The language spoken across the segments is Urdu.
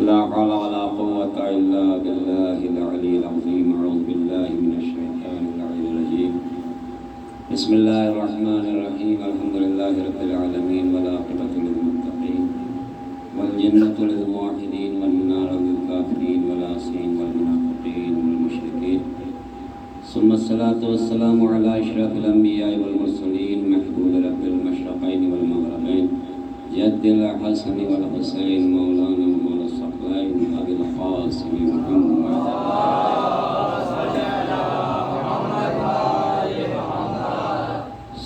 لا حول ولا قوة إلا بالله العلي العظيم. أعوذ بالله من الشيطان اللعين الرجيم. بسم الله الرحمن الرحيم. الحمد لله رب العالمين والعاقبة للمتقين والجنة للموحدين والنار للكافرين والعاصين والمنافقين والمشركين. ثم الصلاة والسلام على أشرف الأنبياء والمرسلين محبوب رب المشرقين والمغربين جد الحسن والحسين مولانا مولى الثقلين أبي القاسم محمد.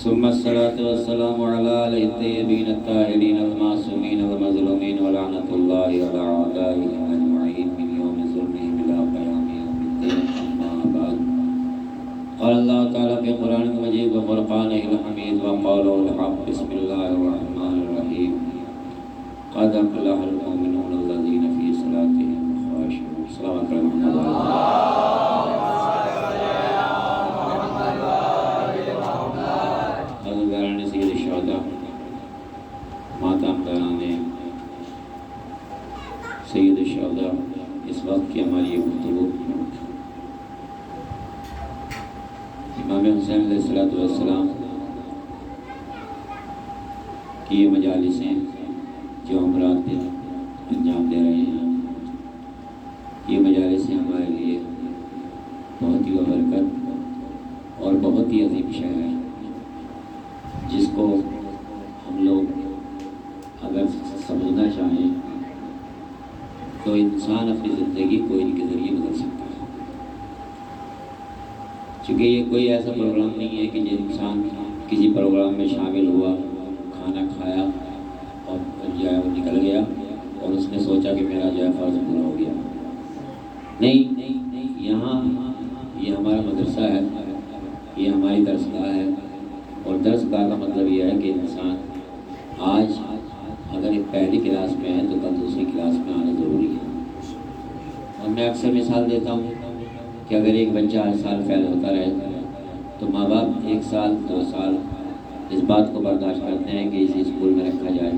ثم الصلاة والسلام على آله الطيبين الطاهرين المعصومين المظلومين ولعنة الله على أعدائهم أجمعين من يوم ظلمهم إلى قيام يوم الدين. أما بعد، قال الله تعالى في القرآن المجيد وفرقانه الحميد وقوله الحق. بسم الله الرحمن الرحيم. قد أفلح المؤمنون الذين في صلاتهم خاشعون. السلام عليكم ورحمة الله. حضرت سید الشہداء ماتم دوران سید الشہداء اس وقت کی ہماری یہ گفتگو امام حسین علیہ السلام کی یہ مجالسیں جو ہم رات دن انجام دے رہے ہیں، یہ مجالسیں ہمارے لیے بہت ہی برکت اور بہت ہی عظیم شے ہے، جس کو ہم لوگ اگر سمجھنا چاہیں تو انسان اپنی زندگی کو ان کے ذریعے بدل سکتا ہے. چونکہ یہ کوئی ایسا پروگرام نہیں ہے کہ جو انسان کسی پروگرام میں شامل ہوا، کھانا کھایا اور جو ہے وہ نکل گیا اور اس نے سوچا کہ میرا جو ہے فرض پورا ہو گیا. نہیں، یہاں یہ ہمارا مدرسہ ہے، یہ ہماری درسگاہ ہے، اور درسگاہ کا مطلب یہ ہے کہ انسان آج اگر ایک پہلی کلاس میں ہے تو کل دوسری کلاس میں آنا ضروری ہے. اور میں اکثر مثال دیتا ہوں کہ اگر ایک بچہ ہر سال فیل ہوتا رہے تو ماں باپ 1 سال 2 سال اس بات کو برداشت کرتے ہیں کہ اسے اسکول میں رکھا جائے،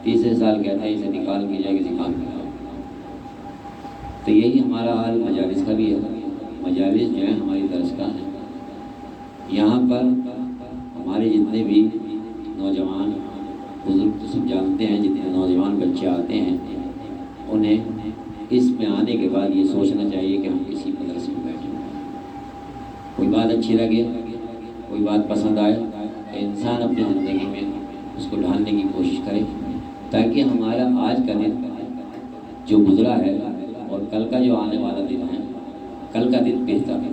تیسرے سال کہتے ہیں اسے نکال کی جائے کسی کام میں. تو یہی ہمارا حال مجالس کا بھی ہے. مجالس جو ہے ہماری درسگاہ ہے. یہاں پر ہمارے جتنے بھی نوجوان بزرگ تو سب جانتے ہیں، جتنے نوجوان بچے آتے ہیں انہیں اس میں آنے کے بعد یہ سوچنا چاہیے کہ ہم کسی مدرسے میں بیٹھیں. کوئی بات اچھی لگے، کوئی بات پسند آئے تو انسان اپنی زندگی میں اس کو ڈھالنے کی کوشش کرے، تاکہ ہمارا آج کا دن جو گزرا ہے اور کل کا جو آنے والا دن ہے، کل کا دن بہتر ہے.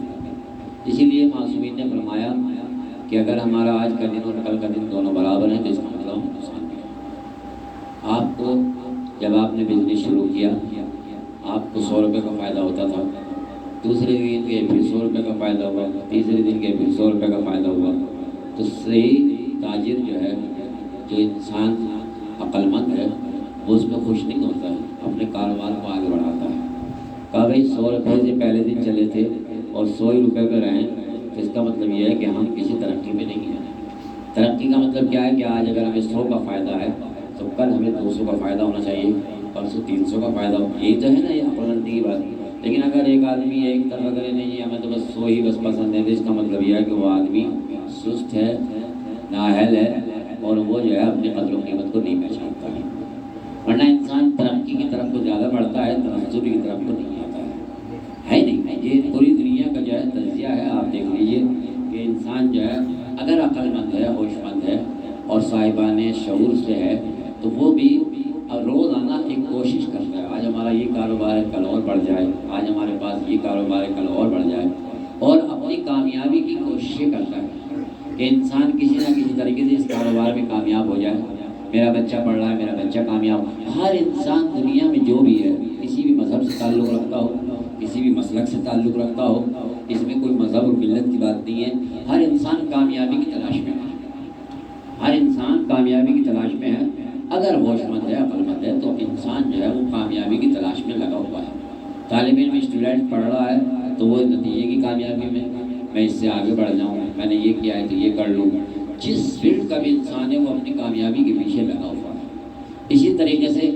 اسی لیے معصومین نے فرمایا کہ اگر ہمارا آج کا دن اور کل کا دن دونوں برابر ہیں تو اس کا مطلب نقصان ہے. آپ کو جب آپ نے بزنس شروع کیا آپ کو 100 روپے کا فائدہ ہوتا تھا، دوسرے دن کے پھر 100 روپے کا فائدہ ہوا، تیسرے دن کے پھر 100 روپے کا فائدہ ہوا. تو صحیح تاجر جو ہے، جو انسان عقل مند ہے، وہ اس میں خوش نہیں ہوتا ہے، اپنے کاروبار کو آگے بڑھاتا ہے. کہا بھائی 100 روپے سے پہلے دن چلے تھے اور 100 ہی روپے پہ رہیں تو اس کا مطلب یہ ہے کہ ہم کسی ترقی میں نہیں ہیں. ترقی کا مطلب کیا ہے کہ آج اگر ہمیں 100 کا فائدہ ہے تو کل ہمیں 200 کا فائدہ ہونا چاہیے، پرسوں 300 کا فائدہ ہو. یہی تو ہے نا، یہ عقل مندی کی بات. لیکن اگر ایک آدمی ایک طرف کرے نہیں ہمیں تو بس 100 ہی بس پسند ہے، تو اس کا مطلب یہ ہے کہ وہ آدمی سست ہے، نااہل ہے، اور وہ جو ہے اپنی قدر و قیمت کو نہیں پہچانتا ہے. ورنہ انسان ترقی کی طرف کو زیادہ بڑھتا ہے، تنزلی کی طرف کو نہیں آتا ہے نہیں. یہ پوری دنیا کا جو ہے تجزیہ ہے. آپ دیکھ لیجئے کہ انسان جو ہے اگر عقل مند ہے، ہوش مند ہے اور صاحبان شعور سے ہے تو وہ بھی روزانہ ایک کوشش کرتا ہے، آج ہمارا یہ کاروبار ہے کل اور بڑھ جائے، آج ہمارے پاس یہ کاروبار ہے کل اور بڑھ جائے، اور اپنی کامیابی کی کوششیں کرتا ہے کہ انسان کسی نہ کسی طریقے سے اس کاروبار میں کامیاب ہو جائے. میرا بچہ پڑھ رہا ہے، میرا بچہ کامیاب. ہر انسان دنیا میں جو بھی ہے، کسی بھی مذہب سے تعلق رکھتا ہو، کسی بھی مسلک سے تعلق رکھتا ہو، اس میں کوئی مذہب اور ملت کی بات نہیں ہے. ہر انسان کامیابی کی تلاش میں ہے، ہر انسان کامیابی کی تلاش میں ہے. اگر ہوش مند ہے، عقل مند ہے تو انسان جو ہے وہ کامیابی کی تلاش میں لگا ہوا ہے. طالب علم اسٹوڈنٹ پڑھ رہا ہے تو وہ نتیجے کی کامیابی میں اس سے آگے بڑھ جاؤں، میں نے یہ کیا ہے تو یہ کر لوں. جس فیلڈ کا بھی انسان ہے وہ اپنی کامیابی کے پیچھے لگا ہوا ہے. اسی طریقے سے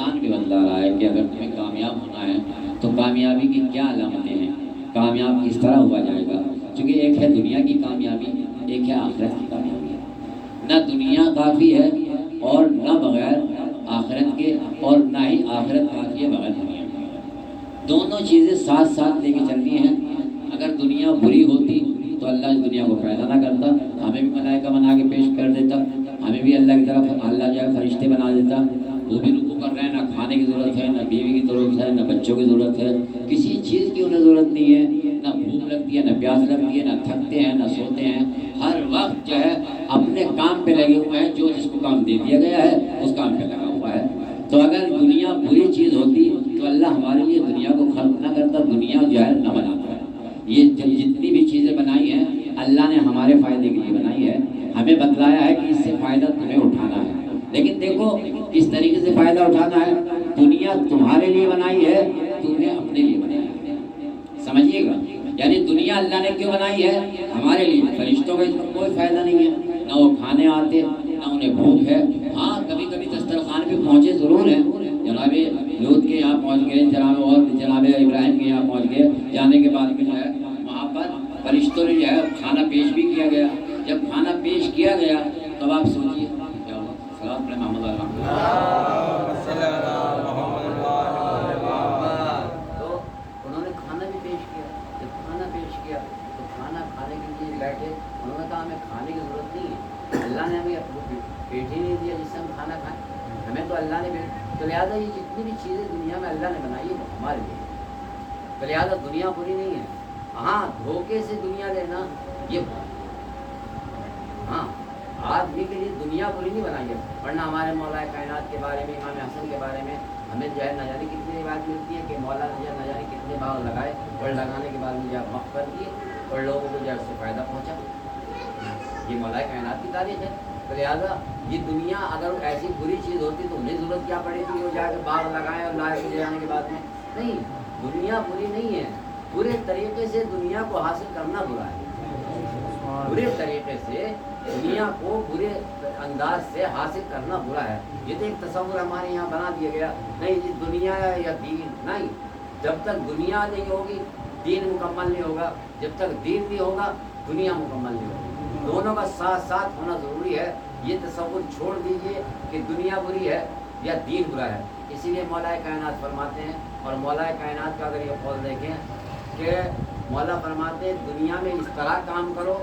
قرآن بھی بتلا رہا ہے کہ اگر تمہیں کامیاب ہونا ہے تو کامیابی کی کیا علامتیں ہیں، کامیاب کس طرح ہوا جائے گا. چونکہ ایک ہے دنیا کی کامیابی، ایک ہے آخرت کی کامیابی. نہ دنیا کافی ہے اور نہ بغیر آخرت کے، اور نہ ہی آخرت کافی ہے بغیر دنیا کے. دونوں چیزیں ساتھ ساتھ لے کے چلنی ہیں. اگر دنیا بری ہوتی تو اللہ اس دنیا کو پیدا نہ کرتا، ہمیں بھی ملائکہ بنا کے پیش کر دیتا، ہمیں بھی اللہ کی طرف اللہ جو ہے فرشتے بنا دیتا. وہ بھی رکوع کر رہے ہیں، نہ کھانے کی ضرورت ہے، نہ بیوی کی ضرورت ہے، نہ بچوں کی ضرورت ہے، کسی چیز کی انہیں ضرورت نہیں ہے. نہ بھوک لگتی ہے، نہ پیاس لگتی ہے، نہ تھکتے ہیں، نہ سوتے ہیں. ہر وقت جو ہے اپنے کام پہ لگے ہوئے ہیں. جو جس کو کام دے دیا گیا ہے اس کام پہ لگا ہوا ہے. تو اگر دنیا بری چیز ہوتی تو اللہ ہمارے لیے دنیا کو خلق نہ کرتا، دنیا جو ہے نہ بناتا. یہ جتنی بھی چیزیں بنائی ہیں اللہ نے ہمارے فائدے کے لیے بنائی ہے. ہمیں بتلایا ہے کہ اس سے فائدہ تمہیں اٹھانا ہے. لیکن دیکھو کس طریقے سے فائدہ اٹھانا ہے. دنیا تمہارے لیے بنائی ہے، تمہیں اپنے لیے بنائی ہے. سمجھیے گا، یعنی دنیا اللہ نے کیوں بنائی ہے؟ ہمارے لیے. فرشتوں کا اس میں کوئی فائدہ نہیں ہے، نہ وہ کھانے آتے، نہ انہیں بھوک ہے. ہاں کبھی کبھی دسترخوان پہ پہنچے ضرور ہیں. جناب لوط کے یہاں پہنچ گئے، جناب ابراہیم کے یہاں پہنچ گئے. جانے کے بعد میں جو ہے وہاں پر فرشتوں نے جو ہے کھانا پیش بھی کیا گیا. جب کھانا پیش کیا گیا تب آپ سوچیے کیا ہوا. سلام علیہ محمد تو انہوں نے کھانا بھی پیش کیا. جب کھانا پیش کیا تو کھانا کھانے کے لیے بیٹھے. انہوں نے کہا ہمیں کھانے کی ضرورت نہیں ہے، اللہ نے ہمیں پیٹ ہی نہیں دیا جس سے ہم کھانا کھائیں. ہمیں تو اللہ نے تو لہٰذا یہ جتنی بھی چیزیں دنیا میں اللہ نے بنائی ہے وہ ہمارے لیے. تو لہٰذا دنیا بری نہیں ہے. ہاں دھوکے سے دنیا لینا یہ ہاں آدمی کے لیے دنیا بری نہیں بنائی ہے. ورنہ ہمارے مولا کائنات کے بارے میں، امام حسن کے بارے میں ہمیں جو ہے نہ جانے کتنی بات ملتی ہے کہ مولا نے نہ جانے کتنے باغ لگائے اور لگانے کے بعد مجھے وقف کر دیے اور لوگوں کو جو ہے اس سے فائدہ پہنچا. یہ مولا کائنات کی تاریخ ہے. تو لہٰذا یہ دنیا اگر ایسی بری چیز ہوتی تو انہیں ضرورت کیا پڑے گی وہ جا کے باغ لگائیں اور لائے لے جانے کے بعد میں. نہیں، دنیا بری نہیں ہے. برے طریقے سے دنیا کو حاصل کرنا برا ہے. برے طریقے سے دنیا کو برے انداز سے حاصل کرنا برا ہے. یہ تو ایک تصور ہمارے یہاں بنا دیا گیا. نہیں جی دنیا یا دین نہیں. جب تک دنیا نہیں ہوگی دین مکمل نہیں ہوگا. جب تک دین نہیں ہوگا دنیا مکمل نہیں ہوگی. دونوں کا ساتھ ساتھ ہونا ضروری ہے. یہ تصور چھوڑ دیجئے کہ دنیا بری ہے یا دین برا ہے. اسی لیے مولا کائنات فرماتے ہیں، اور مولا کائنات کا اگر یہ قول دیکھیں کہ مولا فرماتے ہیں دنیا میں اس طرح کام کرو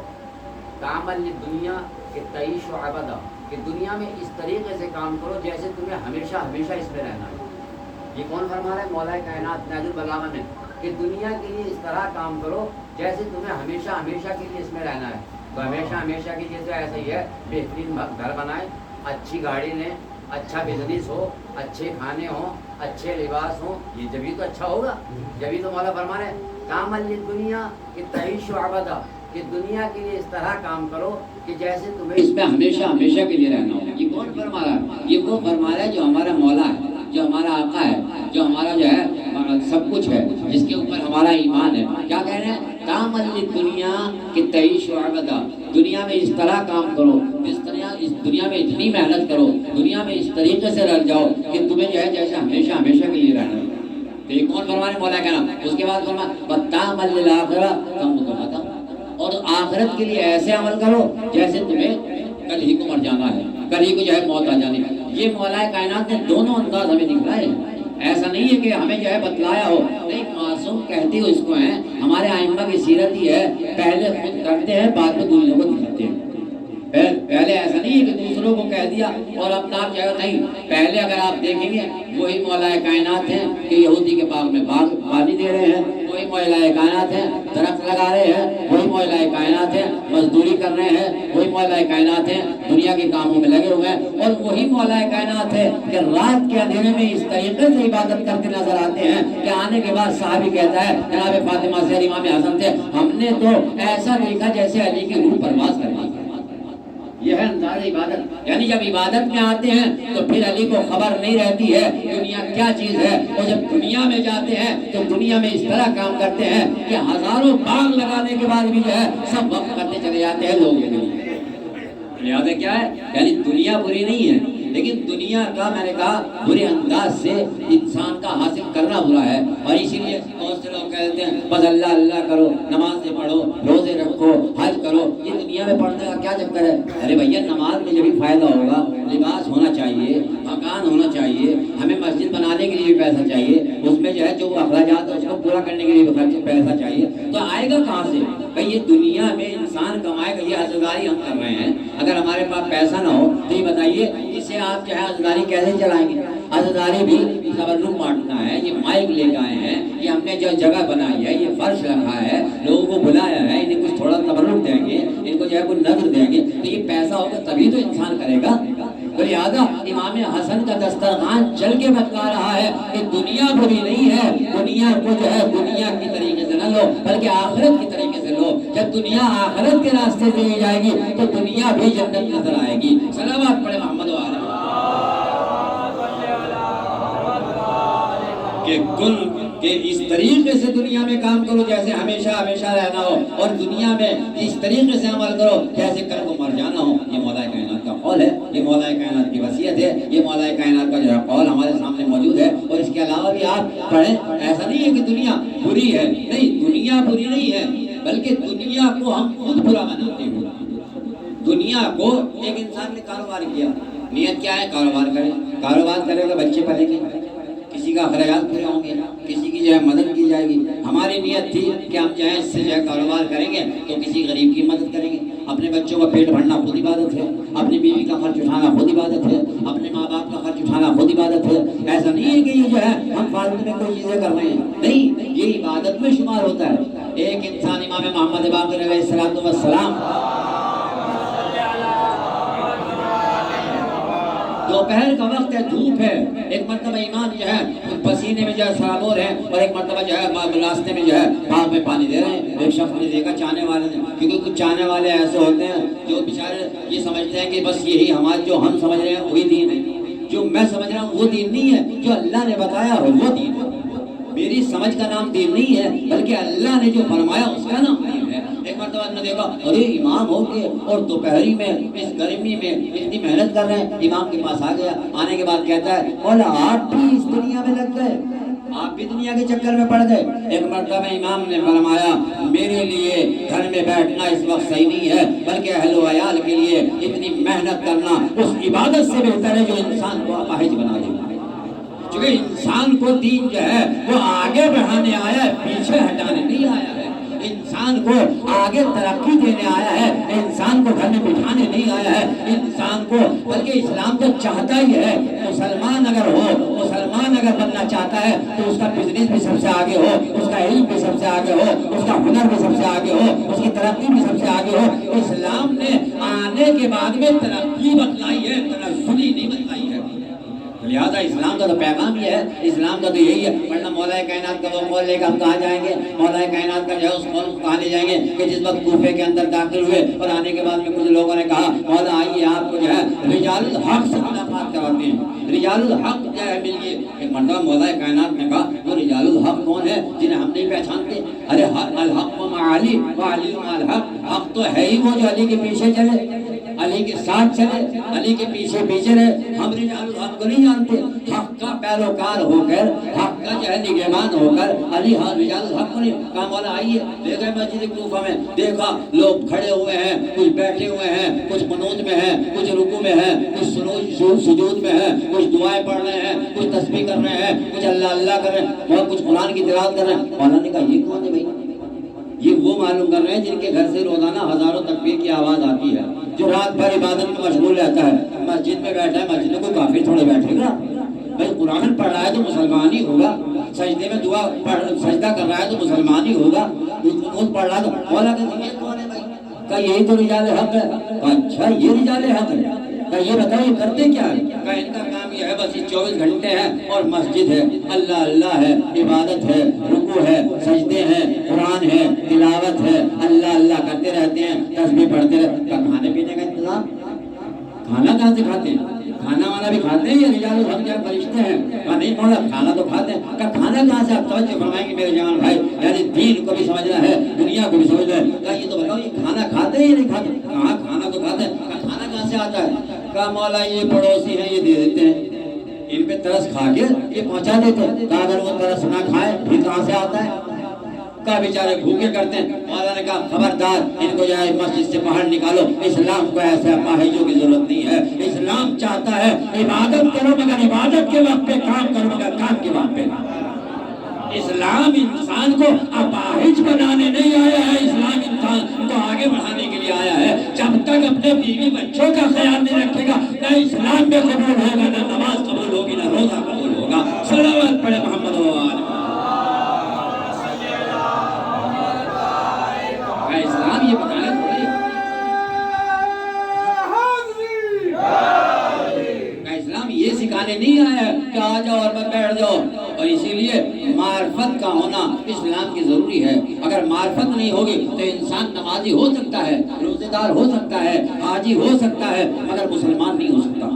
تعمل دنیا کہ تعیش و عبدا، کہ دنیا میں اس طریقے سے کام کرو جیسے تمہیں ہمیشہ ہمیشہ اس میں رہنا ہے. یہ کون فرما رہا ہے؟ مولا کائنات نہج البلاغہ میں، کہ دنیا کے لیے اس طرح کام کرو جیسے تمہیں ہمیشہ ہمیشہ کے لیے اس میں رہنا ہے. تو ہمیشہ ہمیشہ کے لیے تو ایسا ہی ہے، بہترین گھر بنائیں، اچھی گاڑی لیں، اچھا بزنس ہو، اچھے کھانے ہوں، اچھے لباس ہوں. یہ جبھی تو اچھا ہوگا. جبھی تو مولا فرما رہے ہیں تعمل دنیا کہ تعیش و عبدا، کہ دنیا کے لیے اس طرح کام کرو کہ جیسے تمہیں اس میں ہمیشہ ہمیشہ کے لیے رہنا ہو. یہ کون فرما رہا ہے؟ یہ وہ فرما رہا ہے جو ہمارا مولا ہے، جو ہمارا آقا ہے، جو ہمارا جو ہے سب کچھ ہے، جس کے اوپر ہمارا ایمان ہے. کیا کہہ رہے ہیں؟ تعمل دنیا کہ تعیش و عبدا، دنیا میں اس طرح کام کرو، اس دنیا میں اتنی محنت کرو، دنیا میں اس طریقے سے رہ جاؤ کہ تمہیں جو ہے جیسے ہمیشہ ہمیشہ کے لیے رہنا ہے. تو یہ کون فرما رہے مولا کہنا؟ اس کے بعد فرما وَتَعْمَلْ لِلْآخِرَةِ تم متفقہ، اور آخرت کے لیے ایسے عمل کرو جیسے تمہیں کل ہی کو مر جانا ہے، کل ہی کو جو ہے موت آ جانی. یہ مولا کائنات نے دونوں انداز ہمیں دکھلائے ہیں. ایسا نہیں ہے کہ ہمیں جو ہے بتلایا ہو، نہیں. معصوم کہتے ہو اس کو ہیں، ہمارے ائمہ کی سیرت ہی ہے پہلے خود کرتے ہیں بعد میں دوسروں کو دکھاتے ہیں. پہلے ایسا نہیں ہے کہ دوسروں کو کہہ دیا اور اپنا آپ جو نہیں. پہلے اگر آپ دیکھیں گے وہی مولا کائنات ہیں کہ یہودی کے باغ میں باغ پانی دے رہے ہیں، وہی مولا کائنات ہیں درخت لگا رہے ہیں، وہی مولا کائنات ہیں مزدوری کر رہے ہیں، وہی مولا کائنات ہیں دنیا کے کاموں میں لگے ہوئے ہیں. اور وہی مولا کائنات ہے کہ رات کے اندھیرے میں اس طریقے سے عبادت کرتے نظر آتے ہیں کہ آنے کے بعد صحابی کہتا ہے جناب فاطمہ سے امام حسن سے ہم نے تو ایسا دیکھا جیسے علی کی روح پرواز کر رہی ہے. یہ ہے انداز عبادت. یعنی جب عبادت میں آتے ہیں تو پھر علی کو خبر نہیں رہتی ہے دنیا کیا چیز ہے، اور جب دنیا میں جاتے ہیں تو دنیا میں اس طرح کام کرتے ہیں کہ ہزاروں باغ لگانے کے بعد بھی جو ہے سب وقت کرتے چلے جاتے ہیں لوگوں کے لیے. لہٰذا کیا ہے؟ یعنی دنیا بری نہیں ہے، لیکن دنیا کا میں نے کہا برے انداز سے انسان کا حاصل کرنا برا ہے، اور اسی لیے بہت سے لوگ کہتے ہیں بس اللہ اللہ کرو، نمازیں پڑھو، روزے رکھو، حج کرو، یہ دنیا میں پڑھنے کا کیا چکر ہے؟ ارے بھیا نماز میں جب بھی فائدہ ہوگا، لباس ہونا چاہیے، مکان ہونا چاہیے، ہمیں مسجد بنانے کے لیے بھی پیسہ چاہیے، اس میں جو ہے جو اخراجات ہے اس کو پورا کرنے کے لیے بھی پیسہ چاہیے، تو آئے گا کہاں سے؟ بھائی یہ دنیا میں انسان کمائے گا، یہ عزاداری ہم کر رہے ہیں، اگر ہمارے پاس پیسہ نہ ہو تو یہ بتائیے اسے آپ جو ہے عزاداری کیسے چلائیں گے؟ عزاداری بھی تبرک بانٹنا ہے، یہ مائک لے کے آئے ہیں، یہ ہم نے جو جگہ بنائی ہے، یہ فرش رکھا ہے، لوگوں کو بلایا ہے، انہیں کچھ تھوڑا تبرک دیں گے، ان کو جو ہے کوئی نظر دیں گے، تو یہ پیسہ ہوگا تبھی تو انسان کرے گا۔ تو لہٰذا امام حسن کا دسترخوان چل کے بتلا رہا ہے کہ دنیا بری نہیں ہے، دنیا کو جو ہے دنیا کی طریقے سے نہ لو بلکہ آخرت کی طریقے سے لو، جب دنیا آخرت کے راستے سے لی جائے گی تو دنیا بھی جنت نظر آئے گی۔ صلوات پڑھے محمد وعلیہ کہ کل کہ اس طریقے سے دنیا میں کام کرو جیسے ہمیشہ ہمیشہ رہنا ہو، اور دنیا میں اس طریقے سے عمل کرو جیسے کل کو مر جانا ہو۔ یہ مولا کائنات کا قول ہے، یہ مولا کائنات کی وصیت ہے، یہ مولا کائنات کا جو ہے قول ہمارے سامنے موجود ہے، اور اس کے علاوہ بھی آپ پڑھیں۔ ایسا نہیں ہے کہ دنیا بری ہے، نہیں، دنیا بری نہیں ہے، بلکہ دنیا کو ہم خود برا بناتے ہیں۔ دنیا کو ایک انسان نے کاروبار کیا، نیت کیا ہے؟ کاروبار کرے، کاروبار کرے گا بچے پلیں گے، کسی کا اخراجات پورے ہوں گے، کسی کی جو ہے مدد کی جائے گی۔ ہماری نیت تھی کہ ہم جو ہے اس سے جو ہے کاروبار کریں گے تو کسی غریب کی مدد کریں گے، اپنے بچوں کا پیٹ بھرنا خود عبادت ہے، اپنی بیوی کا خرچ اٹھانا خود عبادت ہے، اپنے ماں باپ کا خرچ اٹھانا خود عبادت ہے۔ ایسا نہیں ہے کہ یہ جو ہے ہم فالتو میں کوئی چیزیں کر رہے ہیں، نہیں، یہ عبادت میں شمار ہوتا ہے۔ ایک انسان امام محمد باقر علیہ السلام دوپہر کا وقت ہے، دھوپ ہے، ایک مرتبہ امام جو ہے پسینے میں جو ہے سرابور ہے، اور ایک مرتبہ جو ہے راستے میں جو ہے باغ میں پانی دے رہے ہیں۔ ایک شخص نے دیکھا، چاہنے والے نے، کیونکہ کچھ چاہنے والے ایسے ہوتے ہیں جو بیچارے یہ سمجھتے ہیں کہ بس یہی ہمارا جو ہم سمجھ رہے ہیں وہی دین ہے، جو میں سمجھ رہا ہوں وہ دین نہیں ہے، جو اللہ نے بتایا ہو وہ دین ہے۔ میری سمجھ کا نام دین نہیں ہے، بلکہ اللہ نے جو فرمایا اس کا نام دین ہے۔ ایک مرتبہ نے دیکھا، ارے امام ہو کے اور دوپہری میں اس گرمی میں اتنی محنت کر رہے ہیں۔ امام کے پاس آ گیا، آنے کے بعد کہتا ہے، مولا آپ بھی اس دنیا میں لگ گئے، آپ بھی دنیا کے چکر میں پڑ گئے۔ ایک مرتبہ امام نے فرمایا، میرے لیے گھر میں بیٹھنا اس وقت صحیح نہیں ہے، بلکہ اہل و عیال کے لیے اتنی محنت کرنا اس عبادت سے بہتر ہے جو انسان کو اپاہج بنا دے۔ چونکہ انسان کو دین جو ہے وہ آگے بڑھانے آیا ہے، پیچھے ہٹانے نہیں آیا ہے۔ انسان کو آگے ترقی دینے آیا ہے، انسان کو گھر میں بٹھانے نہیں آیا ہے۔ انسان کو بلکہ اسلام تو چاہتا ہی ہے، مسلمان اگر ہو، مسلمان اگر بننا چاہتا ہے تو اس کا بزنس بھی سب سے آگے ہو، اس کا علم بھی سب سے آگے ہو، اس کا ہنر بھی سب سے آگے ہو، اس کی ترقی بھی سب سے آگے ہو۔ اسلام نے آنے کے بعد میں ترقی بتلائی ہے، تنزلی نہیں بتلائی ہے۔ لہٰذا اسلام کا تو پیغام یہ ہے، اسلام کا تو یہی ہے، ورنہ مولا کائنات کا وہ قول لے کے ہم کہاں جائیں گے؟ مولا کائنات کا جو ہے اس قول کو کہاں لے جائیں گے کہ جس وقت کوفے کے اندر داخل ہوئے اور آنے کے بعد میں کچھ لوگوں نے کہا، مولا آئیے آپ کو جو ہے رجال الحق سے ملاقات کراتے ہیں، رجال الحق جو ہے ملیے۔ ایک مرتبہ مولا کائنات نے کہا، وہ رجال الحق کون ہے جنہیں ہم نہیں پہچانتے؟ ارے الحق مع علی و علی مع الحق، حق تو ہے ہی وہ جو علی کے پیچھے چلے، علی کے ساتھ چلے، علی کے پیچھے پیچھے رہے۔ ہم رجال الحق کو نہیں جانتے، حق کا پیروکار ہو کر، حق کا جو ہے نگہبان ہو کر علی رجال الحق کو نہیں کہا۔ مولا آئیے، لے گئے مسجد کوفہ میں، دیکھا لوگ کھڑے ہوئے ہیں، کچھ بیٹھے ہوئے ہیں، کچھ قنوت میں ہیں، کچھ رکوع میں ہیں، کچھ سجود میں ہیں، کچھ دعائیں پڑھ رہے ہیں، کچھ تسبیح کر رہے ہیں، کچھ اللہ اللہ کر رہے ہیں، اور کچھ قرآن کی تلاوت کر رہے ہیں۔ مولا نے کہا، یہ کون ہے بھائی؟ یہ وہ معلوم کر رہے ہیں جن کے گھر سے روزانہ ہزاروں تکبیر کی آواز آتی ہے، جو رات بھر عبادت میں مشغول رہتا ہے۔ مسجد میں بیٹھا ہے، مسجد میں کوئی کافر تھوڑے بیٹھے گا بھائی؟ قرآن پڑھ رہا ہے تو مسلمان ہی ہوگا، سجدے میں سجدہ کر رہا ہے تو مسلمان ہی ہوگا، خود پڑھ رہا ہے تو مولا کہتے ہیں، یہ کون ہے بھائی؟ کہا یہی تو رجال حق ہے۔ اچھا یہ رجال حق ہے؟ کہا یہ بتاؤ یہ کرتے کیا ہے؟ کہا ان کا کام یہ ہے بس یہ 24 گھنٹے ہیں اور مسجد ہے، اللہ اللہ ہے، عبادت ہے، رکوع ہے، سجدے ہیں، قرآن ہے، تلاوت ہے، اللہ اللہ کرتے رہتے ہیں، تسبیح پڑھتے رہتے ہیں۔ کہا کھانے پینے کا انتظام؟ کھانا کہاں سے کھاتے ہیں؟ کھانا وانا بھی کھاتے ہیں، یہ رجال الحق کیا فرشتے ہیں؟ کہا نہیں مولا کھانا تو کھاتے ہیں۔ کہا کھانا کہاں سے؟ آپ توجہ فرمائیں گے میرے جوان بھائی، یعنی دین کو بھی سمجھنا ہے، دنیا کو بھی سمجھنا ہے۔ کہا یہ تو بتاؤ یہ کھانا کھاتے ہیں یا نہیں کھاتے؟ کہا کھانا تو کھاتے ہیں۔ کہا کھانا کہاں سے آتا ہے؟ کہا مولا یہ پڑوسی ہیں یہ دے دیتے ہیں، ان پہ ترس کھا کے یہ پہنچا دیتے ہیں، کہا اگر وہ ترس نہ کھائے پھر کہاں سے آتا ہے؟ کہا بیچارے بھوکے کرتے ہیں۔ مولا نے کہا خبردار ان کو جائے مسجد سے باہر نکالو، اسلام کو ایسے اپاہجوں کی ضرورت نہیں ہے، اسلام چاہتا ہے عبادت کرو مگر عبادت کے وقت پہ، کام کرو مگر کام کے وقت پہ۔ اسلام انسان کو اپاہج بنانے نہیں آیا ہے، اسلام انسان کو آگے بڑھانے کے لیے آیا ہے۔ جب تک اپنے بیوی بچوں کا خیال نہیں رکھے گا نہ اسلام میں قبول ہوگا، نہ نماز قبول ہوگی، نہ روزہ قبول ہوگا۔ صلوات پڑھے محمد و آل اسلام یہ بتانا تھوڑی اسلام یہ سکھانے نہیں آیا کہ آ جاؤ اور میں بیٹھ جاؤ۔ اور اسی لیے معرفت کا ہونا اسلام کی ضروری ہے۔ اگر معرفت نہیں ہوگی تو انسان نمازی ہو سکتا ہے، روزہ دار ہو سکتا ہے، حاجی ہو سکتا ہے، مگر مسلمان نہیں ہو سکتا۔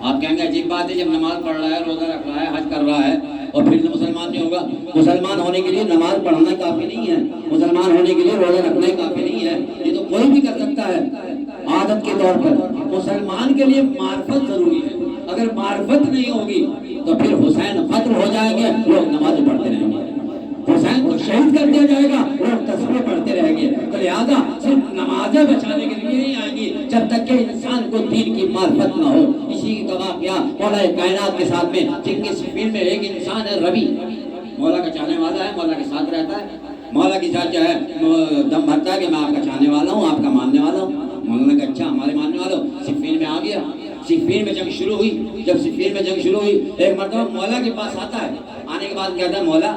آپ کہیں گے عجیب بات ہے، جب نماز پڑھ رہا ہے، روزہ رکھ رہا ہے، حج کر رہا ہے اور پھر مسلمان نہیں ہوگا۔ مسلمان ہونے کے لیے نماز پڑھنا کافی نہیں ہے، مسلمان ہونے کے لیے روزہ رکھنا کافی نہیں ہے، یہ تو کوئی بھی کر سکتا ہے عادت کے طور پر۔ مسلمان کے لیے معرفت ضروری ہے۔ اگر معرفت نہیں ہوگی تو پھر حسین قتل ہو جائیں گے، لوگ نماز پڑھتے رہیں گے، حسین کو شہید کر دیا جائے گا، لوگ تسبیح پڑھتے رہیں گے۔ تو لہٰذا صرف نمازیں بچانے کے لیے نہیں آئیں گی جب تک کہ انسان کو دین کی معرفت نہ ہو۔ اسی کا واقعہ مولا کائنات کے ساتھ میں، جن کے سفیر میں ایک انسان ہے ربی، مولا کا چاہنے والا ہے، مولا کے ساتھ رہتا ہے، مولا کے ساتھ جو ہے دم بھرتا ہے کہ میں آپ کا چاہنے والا ہوں، آپ کا ماننے والا ہوں۔ مولا نے کہا اچھا ہمارے ماننے والا ہوں۔ سفیر میں آ گیا، سفیر میں جنگ شروع ہوئی۔ جب سفیر میں جنگ شروع ہوئی ایک مرتبہ مولا کے پاس آتا ہے، آنے کے بعد کہتا ہے مولا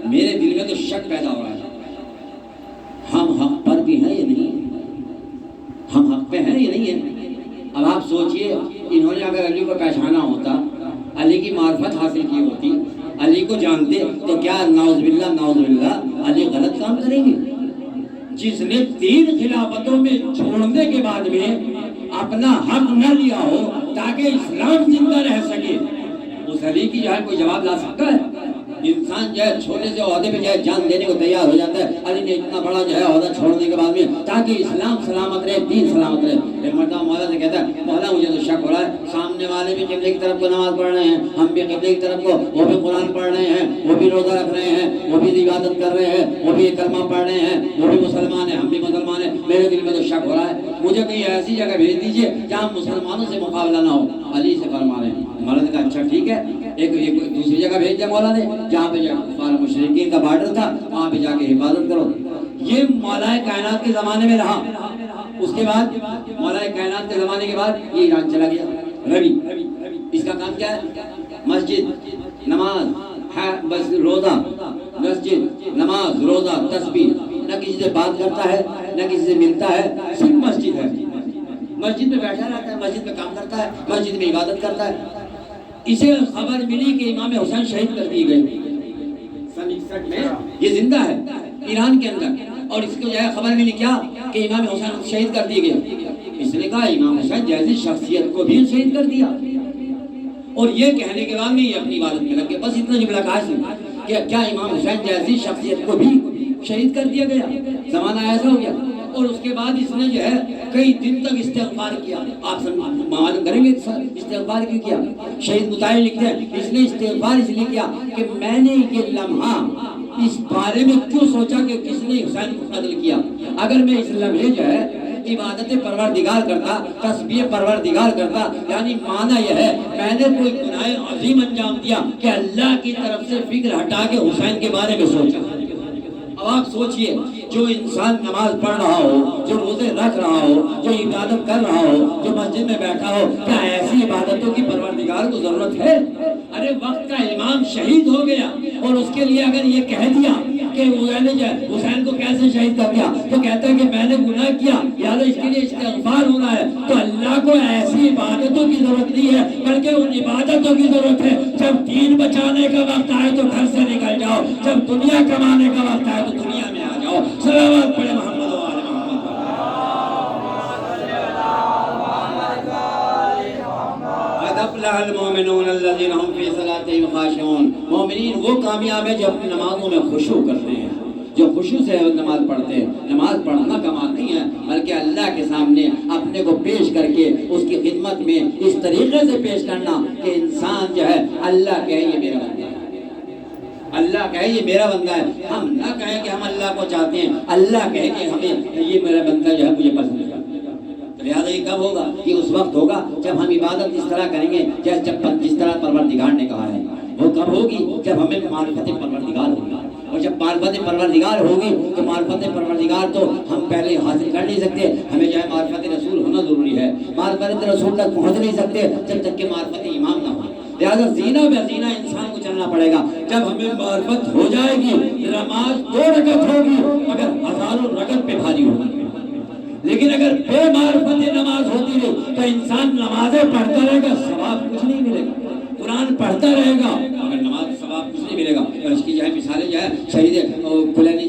میرے دل میں تو شک پیدا ہو رہا ہے، ہم حق پر بھی ہیں یا نہیں، ہم حق پہ ہیں یا نہیں ہے۔ اب آپ سوچئے انہوں نے اگر علی کو پہچانا ہوتا، علی کی معرفت حاصل کی ہوتی، علی کو جانتے تو کیا نعوذ باللہ علی غلط کام کریں گے؟ جس نے 3 خلافتوں میں چھوڑنے کے بعد میں اپنا حق نہ لیا ہو تاکہ اسلام زندہ رہ سکے، اس علی کی جو ہے کوئی جواب لا سکتا ہے؟ انسان جو ہے چھوٹے سے عہدے پہ جو ہے جان دینے کو تیار ہو جاتا ہے۔ علی نے اتنا بڑا جو ہے عہدہ چھوڑنے کے بعد میں تاکہ اسلام سلامت رہے، دین سلامت رہے۔ ایک مرتبہ مولا سے کہتا ہے مولا مجھے تو شک ہو رہا ہے، سامنے والے بھی قبلے کی طرف کو نماز پڑھ رہے ہیں، ہم بھی قبلے کی طرف کو، وہ بھی قرآن پڑھ رہے ہیں، وہ بھی روزہ رکھ رہے ہیں، وہ بھی عبادت کر رہے ہیں، وہ بھی کلمہ پڑھ رہے ہیں، وہ بھی مسلمان ہیں، ہم بھی مسلمان ہیں، میرے دل میں تو شک ہو رہا ہے، مجھے کہیں ایسی جگہ بھیج دیجیے جہاں مسلمانوں سے مقابلہ نہ ہو۔ علی سے فرما رہے ہیں۔ مولا نے کہا اچھا ٹھیک ہے، ایک دوسری جگہ بھیج دیا مولا نے جہاں پہ مشرکین کا بارڈر تھا، وہاں پہ جا کے حفاظت کرو۔ یہ مولا کائنات کے زمانے میں رہا۔ اس کے بعد مولا کائنات کے زمانے کے بعد یہ ایران چلا گیا ربی۔ اس کا کام کیا ہے؟ مسجد، نماز، بس روزہ، مسجد، نماز، روزہ، تسبیح، نہ کسی سے بات کرتا ہے نہ کسی سے ملتا ہے، صرف مسجد ہے، مسجد میں بیٹھا رہتا ہے، مسجد میں کام کرتا ہے، مسجد میں عبادت کرتا ہے۔ اسے خبر ملی کہ امام حسین شہید کر دیے گئے سن 61 میں، یہ زندہ ہے ایران کے اندر، اور اس کو جو ہے خبر ملی کیا کہ امام حسین شہید کر دیے گئے۔ اس نے کہا امام حسین جیسی شخصیت کو بھی شہید کر دیا، اور یہ کہنے کے بعد میں یہ اپنی عبادت میں لگ گیا۔ بس اتنا جملہ کہا اس نے کہ کیا امام حسین جیسی شخصیت کو بھی شہید کر دیا گیا؟ زمانہ ایسا ہو گیا۔ اور اس کے بعد اس نے جو ہے کئی دن تک استغفار کیا۔ آپ معلوم کریں گے استغفار کیوں کیا؟ شہید مطالعہ لکھتے ہیں اس نے استغفار اس لیے کیا کہ میں نے یہ لمحہ اس بارے میں کیوں سوچا کہ کس نے حسین کو قتل کیا۔ اگر میں اس لمحے جو ہے عبادت پروردگار کرتا، تسبیح پروردگار کرتا، یعنی معنی یہ ہے میں نے کوئی گناہ عظیم انجام دیا کہ اللہ کی طرف سے فکر ہٹا کے حسین کے بارے میں سوچا۔ اب آپ سوچئے جو انسان نماز پڑھ رہا ہو، جو روزے رکھ رہا ہو، جو عبادت کر رہا ہو، جو مسجد میں بیٹھا ہو، کیا ایسی عبادتوں کی پروردگار کو ضرورت ہے؟ ارے وقت کا امام شہید ہو گیا اور اس کے لیے اگر یہ کہہ دیا کہ حسین کو کیسے شہید کر دیا تو کہتا ہے کہ میں نے گناہ کیا لہٰذا اس کے لیے استغفار ہونا ہے، تو اللہ کو ایسی عبادتوں کی ضرورت نہیں ہے بلکہ ان عبادتوں کی ضرورت ہے جب دین بچانے کا وقت آئے تو گھر سے نکل جاؤ، جب دنیا کمانے کا وقت آئے تو دنیا میں آ جاؤ۔ صلوات پڑھے محمد و آل محمد۔ قد افلح المؤمنون الذين هم في صلاتهم خاشعون۔ مومنین وہ کامیاب ہیں جو اپنی نمازوں میں خشوع کرتے ہیں، جو خشوع سے نماز پڑھتے ہیں. نماز پڑھنا کمال نہیں ہے بلکہ اللہ کے سامنے اپنے کو پیش کر کے اس کی خدمت میں اس طریقے سے پیش کرنا کہ انسان جو ہے اللہ کہے یہ میرا بندہ ہے, اللہ کہے یہ میرا بندہ ہے. ہم نہ کہیں کہ ہم اللہ کو چاہتے ہیں, اللہ کہے کہ ہمیں یہ میرا بندہ جو ہے مجھے پسند ہے. لہٰذا یہ کب ہوگا؟ یہ اس وقت ہوگا جب ہم عبادت اس طرح کریں گے جس طرح پروردگار نے کہا ہے. وہ کب ہوگی؟ جب ہمیں معرفت پروردگار ہوگی. اور جب معرفت پروردگار ہوگی تو معرفت پروردگار تو ہم پہلے حاصل کر نہیں سکتے, ہمیں جو ہے معرفت رسول ہونا ضروری ہے. معرفت رسول تک پہنچ نہیں سکتے جب تک کہ معرفت امام نہ ہو. لہٰذا زینہ بے زینہ انسان کو چلنا پڑے گا. جب ہمیں معرفت ہو جائے گی, نماز 2 رکعت ہوگی مگر ہزاروں رکعت پہ بھاری ہوگی. لیکن اگر بے معرفت نماز ہوتی رہی تو انسان نمازیں پڑھتا رہے گا, ثواب کچھ نہیں ملے گا. قرآن پڑھتا رہے گا مگر نماز ثواب کچھ نہیں ملے گا. اور اس کی جو ہے مثالیں جو ہے شہید کلینی,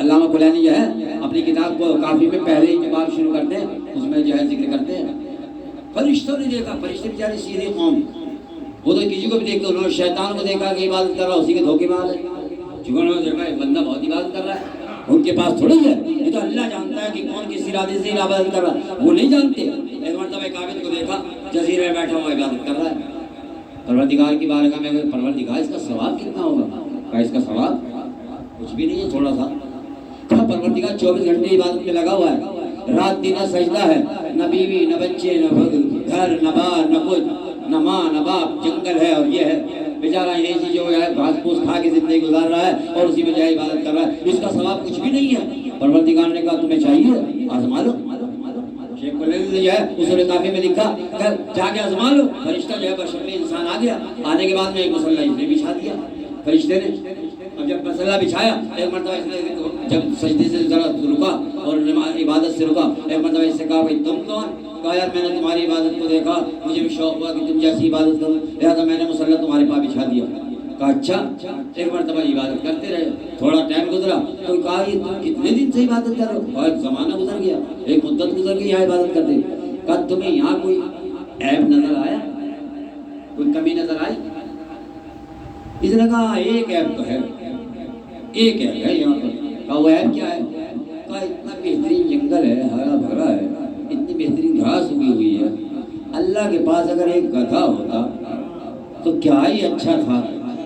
علامہ کلینی جو ہے اپنی کتاب کو کافی میں پہلے ہی باب شروع کرتے ہیں, اس میں جو ہے ذکر کرتے ہیں فرشتوں نے دیکھا. فرشتے بیچارے سیدھی قوم, وہ تو کسی کو بھی دیکھتے, انہوں نے شیطان کو دیکھا کہ عبادت کر رہا, اسی کے دھوکے میں آ گئے. چونکہ انہوں نے دیکھا بندہ بہت عبادت کر رہا ہے, ان کے پاس تھوڑی ہے, یہ تو اللہ جانتا ہے کہ کون کس ارادے سے عبادت کر رہا ہے, وہ نہیں جانتے. ایک مرتبہ ایک عابد کو دیکھا جزیرے میں بیٹھا ہوا عبادت کر رہا ہے. پروردگار کی بارگاہ میں پروردگار اس کا ثواب کتنا ہوگا؟ کہا اس کا ثواب کچھ بھی نہیں ہے, تھوڑا سا. کہا پروردگار 24 گھنٹے عبادت میں لگا ہوا ہے, رات دن سجدہ ہے, نہ بیوی نہ بچے نہ گھر نہ بار نہ کچھ, نہ ماں نہ باپ, جنگل ہے اور یہ ہے. بیچارہ یہ چیز جو ہے گھاس پھوس کھا کے زندگی گزار رہا ہے اور اسی میں جائے عبادت کر رہا ہے, اس کا ثواب کچھ بھی نہیں ہے. پروردگار نے کہا تمہیں چاہیے آزما لو. شیخ کلینی جو ہے اصول کافی میں لکھا جا کے آزما لو. فرشتہ جو ہے بشر میں انسان آ گیا, آنے کے بعد میں ایک مصلی اس نے بچھا دیا فرشتے نے. اب جب مصلی بچھایا ایک مرتبہ اس نے جب سجدے سے ذرا رکا اور عبادت سے رکا, ایک مرتبہ اس سے کہا بھائی تم کون؟ کہا یار میں نے تمہاری عبادت کو دیکھا, مجھے بھی شوق ہوا کہ تم جیسی عبادت کرو, لہٰذا میں نے مصلی تمہارے پاس بچھا دیا. کہا اچھا. ایک مرتبہ عبادت کرتے رہے, تھوڑا ٹائم گزرا تو کہا یہ تم کتنے دن سے عبادت کر رہے ہو؟ اور ایک زمانہ گزر گیا, ایک مدت گزر گئی یہاں عبادت کرتے. کہا تمہیں یہاں کوئی عیب نظر آیا, کوئی کمی نظر آئی؟ اس نے کہا ایک عیب تو ہے, ایک عیب ہے یہاں پر. کہا وہ عیب کیا ہے؟ کہا اتنا بہترین جنگل ہے, ہرا بھرا ہے, اتنی بہترین گھاس اگی ہوئی ہے, اللہ کے پاس اگر ایک گدھا ہوتا تو کیا ہی اچھا تھا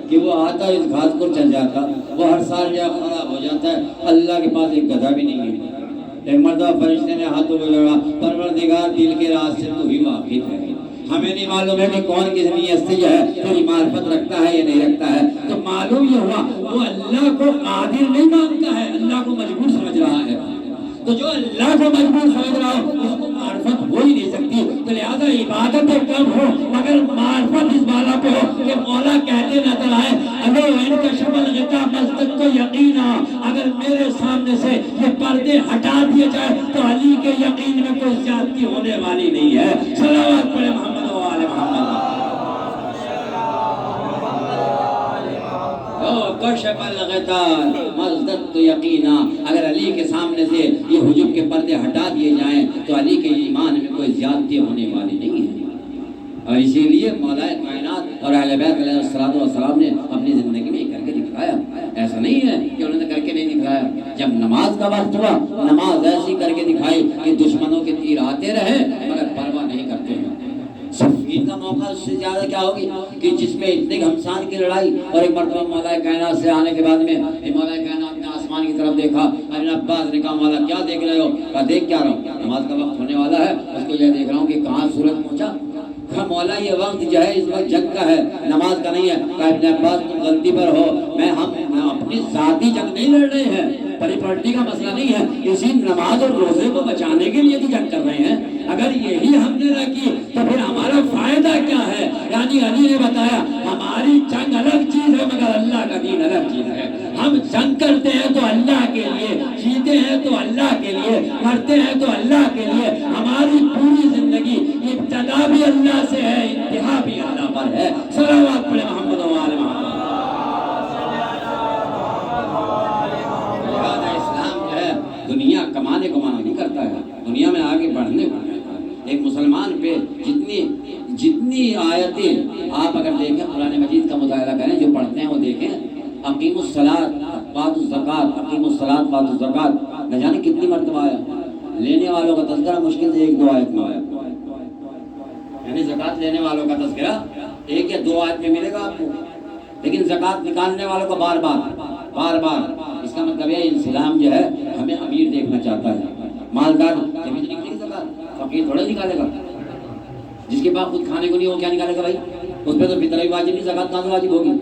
کہ وہ آتا اس گھاس کو چل جاتا. وہ ہر سال جو خراب ہو جاتا ہے, اللہ کے پاس ایک گدھا بھی نہیں ہے. ایک مرتبہ فرشتے نے ہاتھوں میں لگا, پروردگار دل کے راز سے تو ہی واقف ہے, ہمیں نہیں معلوم ہے کہ کون کس نیت سے جو ہے تیری معرفت رکھتا ہے یا نہیں رکھتا ہے. تو معلوم یہ ہوا وہ اللہ کو قادر نہیں مانتا ہے, اللہ کو مجبور سمجھ رہا ہے. تو جو اللہ کو مجبور سمجھ رہا ہو اس کو معرفت ہو ہی نہیں سکتی. تو لہٰذا عبادت کم ہو مگر معرفت اس بالا پہ ہو کہ مولا کہتے نظر آئے اگر ان کا شمل غطا مصدق تو یقینا, اگر میرے سامنے سے یہ پردے ہٹا دیے جائے تو علی کے یقین میں کوئی زیادتی ہونے والی نہیں ہے. صلوات پڑھے محمد و آل محمد. کشف الغطا مصدق یقینا, اگر علی کے سامنے سے یہ حجب کے پردے ہٹا دیے جائیں تو علی کے ایمان میں کوئی زیادتی ہونے والی نہیں ہے. اور اسی لیے مولا کائنات اور اہل بیت علیہ السلام نے اپنی زندگی میں کر کے دکھایا. ایسا نہیں ہے کہ انہوں نے کر کے نہیں دکھایا. جب نماز کا وقت ہوا نماز ایسی کر کے دکھائی کہ دشمنوں کے تیر آتے رہے مگر پرواہ نہیں کرتے ہیں. صفین کا موقع اس سے زیادہ کیا ہوگی کہ جس میں اتنے گھمسان کی لڑائی, اور ایک مرتبہ مولا کائنات سے آنے کے بعد میں مولا کائنات نے آسمان کی طرف دیکھا. ابن عباس نے کہا مولا کیا دیکھ رہے ہو؟ کہا دیکھ کیا رہا ہوں, نماز کا وقت ہونے والا ہے, اس کو یہ دیکھ رہا ہوں کہ کہاں سورج پہنچا. کہا مولا یہ وقت جو ہے اس وقت جنگ کا ہے, نماز کا نہیں ہے. کہا ابن عباس تم غلطی پر ہو, ہم اپنی ذاتی جنگ نہیں لڑ رہے ہیں, پراپرٹی کا مسئلہ نہیں ہے, اسی نماز اور روزے کو بچانے کے لیے تو جنگ کر رہے ہیں. اگر یہی ہم نے رکھی تو پھر ہمارا فائدہ کیا ہے؟ یعنی علی نے بتایا ہماری جنگ الگ چیز ہے مگر اللہ کا دین الگ چیز ہے. ہم جنگ کرتے ہیں تو اللہ کے لیے, جیتے ہیں تو اللہ کے لیے, مرتے ہیں تو اللہ کے لیے. ہماری پوری زندگی ابتدا بھی اللہ سے ہے, انتہا بھی اللہ پر ہے. صلوات پڑھے محمد و آل محمد. اسلام جو ہے دنیا کمانے کو مانا نہیں کرتا ہے, دنیا میں آگے بڑھنے کو. ایک مسلمان پہ جتنی آیتیں آپ اگر دیکھیں قرآن مجید کا مطالعہ کریں, جو پڑھتے ہیں وہ دیکھیں. اقیم الصلاۃ وآتوا الزکات، اقیموا الصلاۃ وآتوا الزکات، نہ جانے کتنی مرتبہ آیا۔ لینے والوں کا تذکرہ مشکل سے 1-2 آیت میں آیا، یعنی زکات لینے والوں کا تذکرہ 1 یا 2 آیت میں ملے گا آپ کو، لیکن زکات نکالنے والوں کو بار بار۔ اس کا مطلب ہے اسلام جو ہے ہمیں امیر دیکھنا چاہتا ہے، مالدار جبھی تو نکلے گی زکات، فقیر تھوڑا نکالے گا۔ جس کے پاس خود کھانے کو نہیں وہ کیا نکالے گا بھائی؟ اس پہ تو فطرہ بھی واجب نہیں، زکات کہاں سے واجب ہوگی؟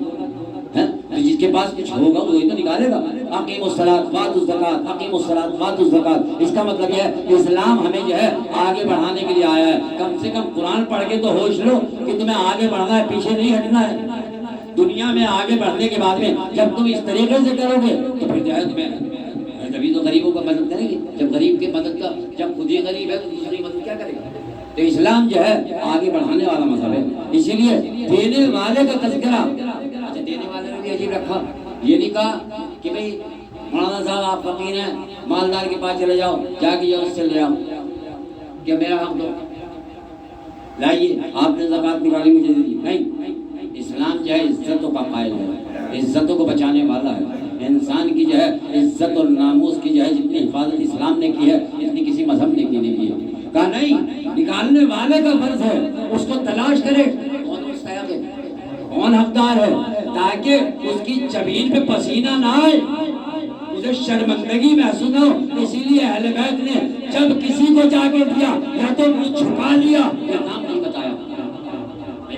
تو جس کے پاس کچھ ہوگا وہی تو نکالے گا۔ اقیموا الصلاۃ وآتوا الزکات، اقیموا الصلاۃ وآتوا الزکات، اس کا مطلب یہ ہے کہ اسلام ہمیں جو ہے آگے بڑھانے کے لیے آیا ہے۔ کم سے کم قرآن پڑھ کے تو ہوش لو کہ تمہیں آگے بڑھنا ہے، پیچھے نہیں ہٹنا ہے۔ دنیا میں آگے بڑھنے کے بعد میں جب تم اس طریقے سے کرو گے تو پھر جو ہے تمہیں، تبھی تو غریبوں کا مدد کریں گے۔ جب غریب کی مدد کا، جب خود ہی غریب ہے تو دوسری مدد کیا کرے گا؟ تو اسلام جو ہے آگے بڑھانے والا مذہب ہے، اسی لیے دینے والے کا تذکرہ۔ اچھا، دینے والے نے بھی عجیب رکھا، یہ نہیں کہا کہ بھئی مولانا صاحب آپ فقیر ہیں، مالدار کے پاس چلے جاؤ، جا کے اس سے لے آؤ، کیا میرا حق دو، لائیے آپ نے زکات نکالی مجھے دی۔ نہیں، اسلام جو ہے عزتوں کا قائل ہے، عزتوں کو بچانے والا ہے۔ انسان کی جو ہے عزت اور ناموس کی جو ہے جتنی حفاظت اسلام نے کی ہے اتنی کسی مذہب نے کی نہیں کی ہے۔ کہا نہیں، نکالنے والے کا فرض ہے، اس کو تلاش کرے کون مستحق ہے، کون حقدار ہے، تاکہ اس کی جبین پہ پسینہ نہ آئے، اسے شرمندگی محسوس نہ ہو۔ اسی لیے اہل بیت نے جب کسی کو جا کے دیا یا تو منہ چھپا لیا یا نام نہیں بتایا۔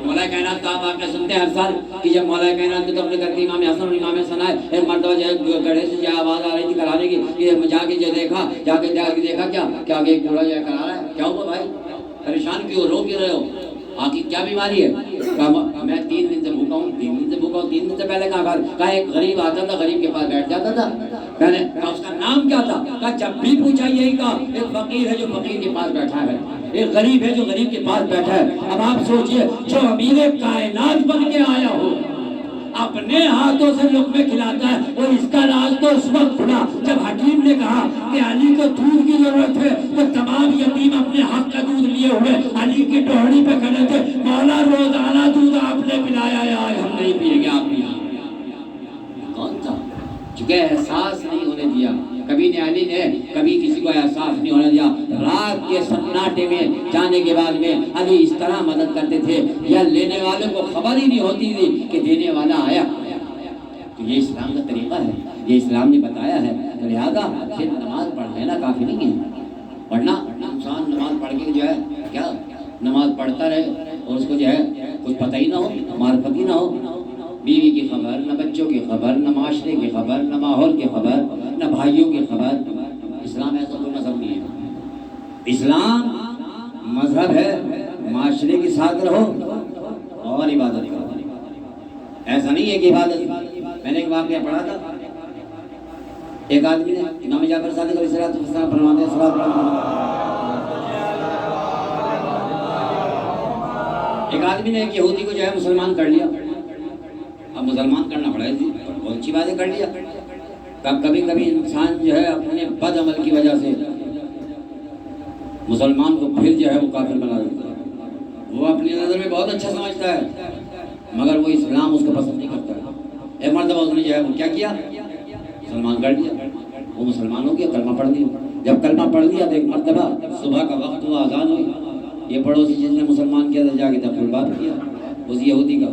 مولا کائنات کا آپ نے سنتے ہیں ہر سال کہ جب مولا کائنات نے تو اپنے گھر کے امام حسن اور امام حسن آئے، ایک مرتبہ جو ہے گڑھے سے جو آواز آ رہی تھی کرانے کی، کہ جا کے جو دیکھا، جا کے دیکھا کیا کہ ایک بوڑھا جو ہے کرا رہا ہے۔ کیا ہوا بھائی، پریشان کیوں، رو کیوں رہے ہو، آخر کیا بیماری ہے؟ میں 3 دن سے بھوکا ہوں، 3 دن سے بھوکا ہوں۔ 3 دن سے پہلے کہا ایک غریب آتا تھا، غریب کے پاس بیٹھ جاتا تھا۔ میں نے کہا اس کا نام کیا تھا؟ کہا جب بھی پوچھا یہی کہا، ایک فقیر ہے جو فقیر کے پاس بیٹھا ہے، ایک غریب ہے جو غریب کے پاس بیٹھا ہے۔ اب آپ سوچئے، جو امیر کائنات بن کے آیا ہو، اپنے ہاتھوں سے لقمے کھلاتا ہے، اور اس کا راز تو اس وقت کھلا جب حکیم نے کہا کہ علی کو دودھ کی ضرورت ہے، تو تمام یتیم اپنے حق کا دودھ لیے ہوئے علی کی ڈوہڑی پہ کھڑے تھے۔ مولا روزانہ دودھ آپ نے پلایا ہے، آج ہم نہیں پیئیں گے، آپ پیئیں۔ کون تھا؟ چونکہ احساس نہیں ہونے دیا، کبھی نے علی نے کبھی کسی کو احساس نہیں ہونے دیا۔ رات کے سناٹے میں جانے کے بعد میں علی اس طرح مدد کرتے تھے یا لینے والے کو خبر ہی نہیں ہوتی تھی کہ دینے والا آیا۔ تو یہ اسلام کا طریقہ ہے، یہ اسلام نے بتایا ہے۔ لہذا صرف نماز پڑھ لینا کافی نہیں ہے، ورنہ انسان نماز پڑھ کے جو ہے کیا نماز پڑھتا رہے اور اس کو جو ہے کچھ پتہ ہی نہ ہو، معرفت ہی نہ ہو، بیوی کی خبر، نہ بچوں کی خبر، نہ معاشرے کی خبر، نہ ماحول کی خبر، نہ بھائیوں کی خبر۔ اسلام ایسا کوئی مذہب نہیں ہے۔ اسلام مذہب ہے معاشرے کے ساتھ رہو اور عبادت کرو۔ ایسا نہیں ہے کہ عبادت، میں نے ایک واقعہ پڑھا تھا، ایک آدمی نے امام جعفر صادق علیہ السلام فرماتے ہیں ایک آدمی نے ایک یہودی کو جو ہے مسلمان کر لیا۔ اب مسلمان کرنا پڑا ہے، بہت اچھی بات ہے، کر لیا۔ کبھی کبھی انسان جو ہے اپنے بد عمل کی وجہ سے مسلمان کو پھر جو ہے وہ کافر بنا دیتا ہے۔ وہ اپنی نظر میں بہت اچھا سمجھتا ہے مگر وہ اسلام اس کو پسند نہیں کرتا ہے۔ ایک مرتبہ اس نے جو ہے وہ کیا کیا، مسلمان کر دیا، وہ مسلمان ہو گیا، کلمہ پڑھ دیا۔ جب کلمہ پڑھ دیا تو ایک مرتبہ صبح کا وقت ہوا، اذان ہوئی، یہ پڑوسی جس نے مسلمان کیا تھا جا کے تب بات کیا اس یہودی کا،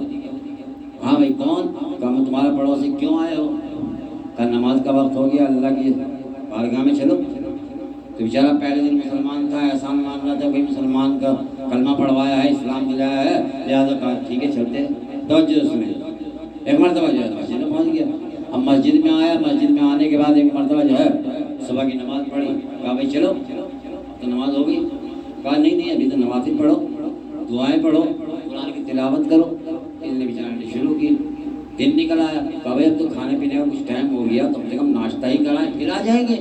ہاں بھائی کون؟ کہا میں تمہارا پڑوسی، کیوں آئے ہو؟ کہا نماز کا وقت ہو گیا، اللہ کی بارگاہ میں چلو۔ تو بیچارہ پہلے دن مسلمان تھا، احسان مان رہا تھا، کوئی مسلمان کا کلمہ پڑھوایا ہے، اسلام دلایا ہے، لہٰذا کہا ٹھیک ہے چلتے ہیں۔ توجہ اس میں ایک مرتبہ جو ہے مسجد میں پہنچ گیا۔ اب مسجد میں آیا، مسجد میں آنے کے بعد ایک مرتبہ جو ہے صبح کی نماز پڑھی، کہا بھائی چلو، تو نماز ہو گئی؟ کہا نہیں ابھی تو نماز ہی پڑھو، دعائیں پڑھو، قرآن کی تلاوت کرو۔ ان نے بیچارے نے شروع کی، دن نکل آیا، کہا بھائی اب تو کھانے پینے کا کچھ ٹائم ہو گیا، کم سے کم ناشتہ ہی کرائیں پھر آ جائیں گے۔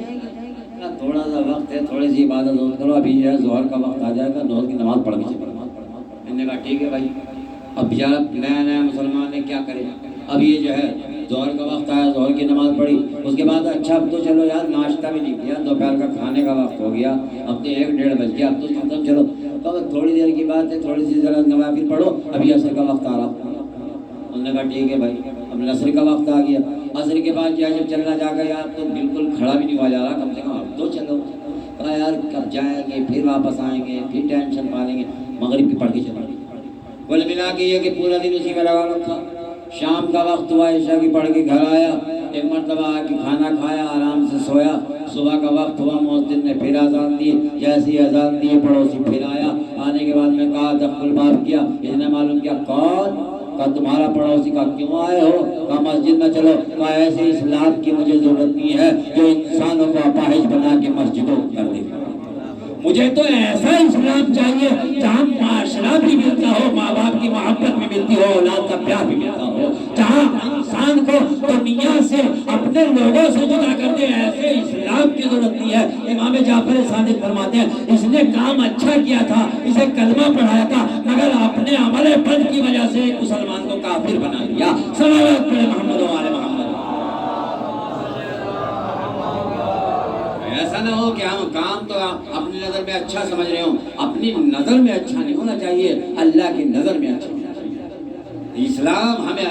تھوڑا سا وقت ہے، تھوڑی سی عبادت کرو، ابھی جو ہے ظہر کا وقت آ جائے گا، ظہر کی نماز پڑھ کے چلو۔ میں نے کہا ٹھیک ہے بھائی۔ اب بیچارہ نیا مسلمان ہے، کیا کرے؟ اب یہ جو ہے ظہر کا وقت آیا، ظہر کی نماز پڑھی، اس کے بعد اچھا اب تو چلو یار ناشتہ بھی نہیں کیا، دوپہر کا کھانے کا وقت ہو گیا، اب تو 1-1:30 بج گیا، اب تو چلو تھوڑی دیر کی بات ہے، تھوڑی سی ذرا نوافل پڑھو، ابھی عصر کا وقت آ رہا۔ انہوں نے کہا ٹھیک ہے بھائی۔ اب عصر کا وقت آ گیا، عصر کے بعد کیا جب چلنا جا کر یار تو بالکل کھڑا بھی نہیں ہوا جا رہا، کم سے کم اب تو چلو، کہا یار کب جائیں گے پھر واپس آئیں گے پھر ٹینشن پالیں گے، مغرب کی پڑھ کے چلا کل ملا کے یہ کہ پورا دن اسی میں لگا رکھا۔ شام کا وقت ہوا، عشاء کی پڑھ کے گھر آیا، ایک مرتبہ آ کے کھانا کھایا، آرام سے سویا۔ صبح کا وقت ہوا، مؤذن نے پھر اذان دی، جیسی اذان دی پڑوسی پھر آیا، آنے کے بعد میں کہا دخل باب کیا، اس نے معلوم کیا کون، کہا تمہارا پڑوسی، کا کیوں آئے ہو، کہا مسجد میں چلو، کہا ایسے اسلام کی مجھے ضرورت نہیں ہے جو انسانوں کو اپاہج بنا کے مسجدوں کر دے، مجھے تو ایسا اسلام چاہیے جہاں معاشرہ بھی ملتا ہو، ماں باپ کی محبت بھی ملتی ہو، اولاد کا پیار بھی ملتا ہو، جہاں انسان کو دنیا سے اپنے لوگوں سے جدا کر دے، ایسے اسلام کی ضرورت نہیں ہے۔ امام جعفر صادق فرماتے ہیں اس نے کام اچھا کیا تھا، اسے کلمہ پڑھایا تھا، مگر اپنے عمل بد کی وجہ سے ایک مسلمان کو کافر بنا دیا۔ صلوات پڑھے محمد و آل محمد۔ ایسا نہ ہو کہ ہم کام تو اپنی نظر میں اچھا سمجھ رہے ہوں، اپنی نظر میں اچھا نہیں ہونا چاہیے، اللہ کی نظر میں اچھا ہونا چاہیے۔ اسلام ہمیں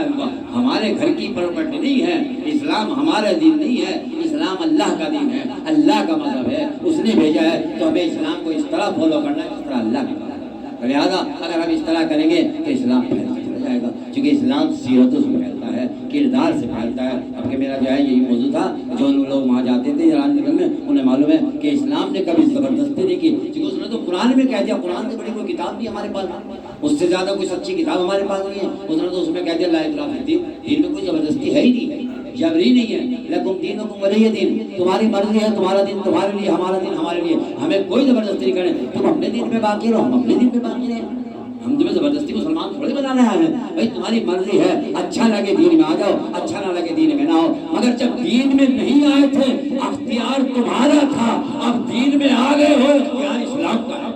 ہمارے گھر کی پراپرٹی نہیں ہے، اسلام ہمارا دین نہیں ہے، اسلام اللہ کا دین ہے، اللہ کا مذہب ہے، اس نے بھیجا ہے، تو ہمیں اسلام کو اس طرح فالو کرنا ہے جس طرح اللہ نے کہا۔ لہٰذا اگر ہم اس طرح کریں گے تو اسلام پھیلتا چلا جائے گا، کیونکہ اسلام سیرتوں سے پھیلتا ہے، کردار سے پھیلتا ہے۔ اب کہ میرا جو ہے یہی موضوع تھا، جو لوگ وہاں جاتے تھے ایران میں، انہیں معلوم ہے کہ اسلام نے کبھی زبردستی نہیں کی، کیونکہ اس نے تو قرآن میں کہہ دیا، قرآن سے بڑی کوئی کتاب نہیں ہمارے پاس، اس سے زیادہ کوئی سچی کتاب ہمارے پاس نہیں ہے، اس نے تو اس میں کہہ دیا لا اکراہ فی الدین، دین میں کوئی زبردستی ہے ہی نہیں، جبری نہیں ہے، لکم دینکم ولی دین، تمہاری مرضی ہے، تمہارا دین تمہارے لیے، ہمارا دین ہمارے لیے، ہمیں کوئی زبردستی نہیں کرے، تم اپنے دین پہ باقی رہو، ہم اپنے دین پہ باقی رہیں، ہم تمہیں زبردستی مسلمان تھوڑے بنا رہے ہیں، بھائی تمہاری مرضی ہے، اچھا لگے دین میں آ جاؤ، اچھا نہ لگے دین میں نہ آؤ، مگر جب دین میں نہیں آئے تھے اختیار تمہارا تھا، اب دین میں آ گئے ہو، اختیار اسلام کا ہے۔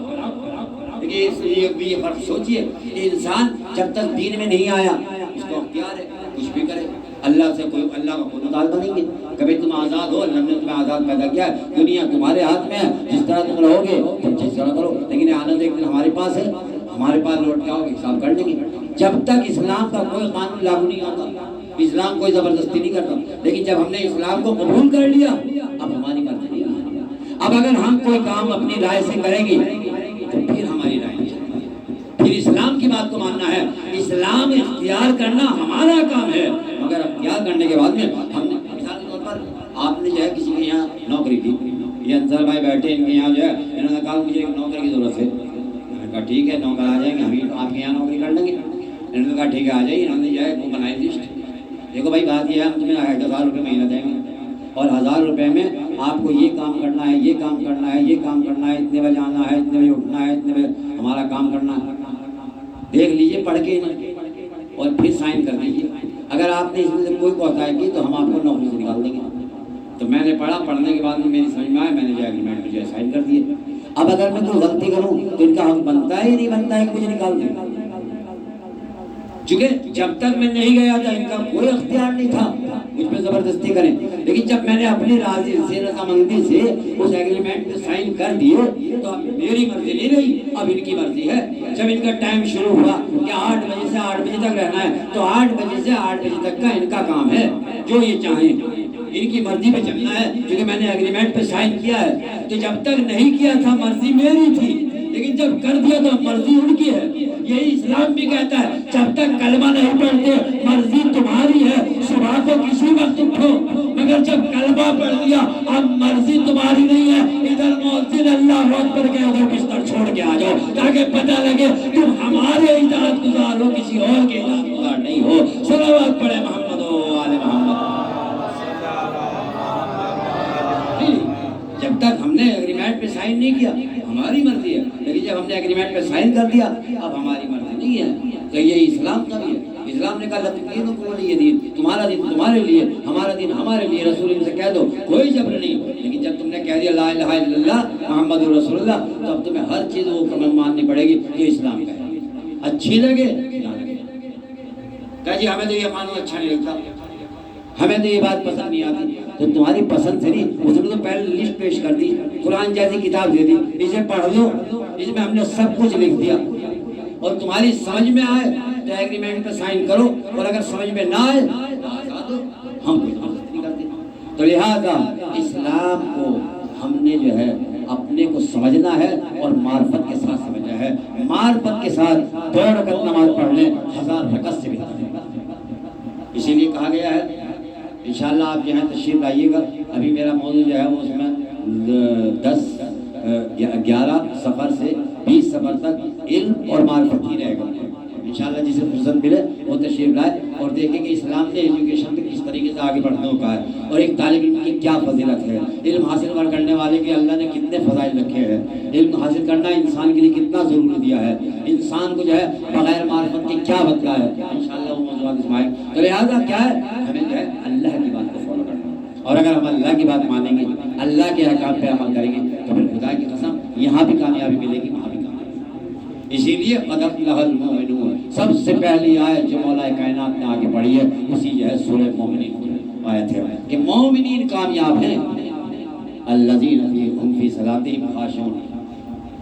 یہ فرق سوچئے کہ انسان جب تک دین میں نہیں آیا اس کو اختیار ہے کچھ بھی کرے، اللہ سے کوئی، اللہ کا کوئی مطالبہ نہیں ہے، کبھی تم آزاد ہو، اللہ نے تمہیں آزاد پیدا کیا ہے، دنیا تمہارے ہاتھ میں ہے، جس طرح تم رہو گے تم جس طرح کرو، لیکن آنند ایک دن ہمارے پاس ہے، ہمارے پاس لوٹ کے آؤ گے حساب کر لیں گے۔ جب تک اسلام کا کوئی قانون لاگو نہیں ہوتا، اسلام کوئی زبردستی نہیں کرتا، لیکن جب ہم نے اسلام کو قبول کر لیا اب ہماری مرضی نہیں ہے، اب اگر ہم کوئی کام اپنی رائے سے کریں گے تو پھر ہماری رائے نہیں چلے، پھر اسلام کی بات کو ماننا ہے، اسلام اختیار کرنا ہمارا کام ہے، مگر اختیار کرنے کے بعد میں ہم نے، مثال کے طور پر آپ نے جو ہے کسی کے یہاں نوکری دی، یہ انصر بھائی بیٹھے ان کے یہاں جو ہے، انہوں نے کہا مجھے ایک نوکر کی ضرورت ہے، کہا ٹھیک ہے نوکر آ جائیں گے، ہم آپ کے یہاں نوکری کر لیں گے، انہوں نے کہا ٹھیک ہے آ جائیے، انہوں نے جو ہے وہ بنائی لسٹ، دیکھو بھائی بات یہ ہے ہم تمہیں 1000 روپے مہینہ دیں گے اور 1000 روپے میں آپ کو یہ کام کرنا ہے، یہ کام کرنا ہے، یہ کام کرنا ہے، اتنے بجے آنا ہے، اتنے بجے اٹھنا ہے، اتنے بجے ہمارا کام کرنا ہے، دیکھ لیجئے پڑھ کے اور پھر سائن کر دیجئے، اگر آپ نے اس میں سے کوئی کوتاہی کی تو ہم آپ کو نوکری سے نکال دیں گے۔ تو میں نے پڑھا، پڑھنے کے بعد میں میری سمجھ میں آیا، میں نے جو ایگریمنٹ جو ہے سائن کر دیے۔ اب اگر میں کوئی غلطی کروں تو ان کا حق بنتا ہے ہی نہیں بنتا ہے کہ مجھے نکال دیں، چونکہ جب تک میں نہیں گیا تھا ان کا کوئی اختیار نہیں تھا مجھ پہ زبردستی کریں، لیکن جب میں نے اپنی راضی سے رضامندی سے اس ایگریمنٹ پہ سائن کر دیے تو اب میری مرضی نہیں رہی، اب ان کی مرضی ہے۔ جب ان کا ٹائم شروع ہوا کہ 8 بجے سے 8 بجے تک رہنا ہے تو 8 بجے سے 8 بجے تک کا ان کا کام ہے، جو یہ چاہیں ان کی مرضی پہ چلنا ہے، کیونکہ میں نے ایگریمنٹ پہ سائن کیا ہے۔ تو جب تک نہیں کیا تھا مرضی میری تھی، لیکن جب کر دیا تو مرضی ان کی ہے۔ یہی اسلام بھی کہتا ہے جب تک کلمہ نہیں پڑھتے مرضی تمہاری ہے، صبح کو کسی وقت اٹھو، مگر جب کلمہ پڑھ لیا اب مرضی تمہاری نہیں ہے، ادھر مؤذن اللہ اکبر کے ادھر بستر چھوڑ کے آ جاؤ تاکہ پتہ لگے تم ہمارے اطاعت گزار ہو، کسی اور کے اطاعت گزار نہیں ہو۔ صلوات پڑھے محمد و آل محمد۔ جب تک ہم نے ایگریمنٹ پہ سائن نہیں کیا ہماری مرضی ہے، لیکن جب ہم نے ایگریمنٹ پہ سائن کر دیا اب ہماری مرضی نہیں ہے۔ تو یہ اسلام کا بھی ہے، اسلام نے کہا لکم دینکم ولی دین، تمہارا دین تمہارے لیے، ہمارا دین ہمارے لیے، رسول ان سے کہہ دو کوئی جبر نہیں، لیکن جب تم نے کہہ دیا لا الہ الا اللہ محمد رسول اللہ تو اب تمہیں ہر چیز وہ ماننی پڑے گی جو اسلام کا ہے، اچھی لگے نہ لگے۔ کہا جی ہمیں تو یہ قانون اچھا نہیں لگتا، ہمیں تو یہ بات پسند نہیں آتی، تو تمہاری پسند سے نہیں، اس نے تو پہلے لسٹ پیش کر دی، قرآن جیسی کتاب دے دی، اسے پڑھ لو، اس میں ہم نے سب کچھ لکھ دیا، اور تمہاری سمجھ میں آئے تو ایگریمنٹ پہ سائن کرو، اور اگر سمجھ میں نہ آئے تو آزاد ہو، ہم تو لہذا اسلام کو ہم نے جو ہے اپنے کو سمجھنا ہے اور معرفت کے ساتھ سمجھنا ہے. معرفت کے ساتھ 2 رکعت نماز پڑھ لیں 1000 رکعت سے بہتر ہے. اسی لیے کہا گیا ہے انشاءاللہ آپ یہاں تشریف لائیے گا. ابھی میرا موضوع جو ہے وہ اس میں 11 سفر سے 20 سفر تک علم اور معرفت ہی رہے گا. انشاءاللہ جسے فرصت ملے وہ تشریف لائے اور دیکھیں کہ اسلام نے ایجوکیشن میں کس طریقے سے آگے بڑھنے کو کہا ہے اور ایک طالب علم کی کیا فضیلت ہے. علم حاصل کرنے والے کے اللہ نے کتنے فضائل رکھے ہیں. علم حاصل کرنا انسان کے لیے کتنا ضروری دیا ہے. انسان کو جو ہے بغیر معرفت کے کیا بتلا ہے. انشاءاللہ وہ موضوعات اسماعیل. تو لہٰذا کیا ہے ہمیں جو ہے اللہ کی بات کو فالو کرنا ہے اور اگر ہم اللہ کی بات مانیں گے اللہ کے احکام پہ عمل کریں گے تو پھر خدا کی قسم یہاں بھی کامیابی ملے گی وہاں بھی. اسی لیے قد افلح المؤمنون سب سے پہلی آیت جو مولا کائنات نے آگے پڑھی ہے اسی جو ہے سورہ مومنین آیت ہے کہ مومنین کامیاب ہیں الذین هم فی صلاتہم خاشعون.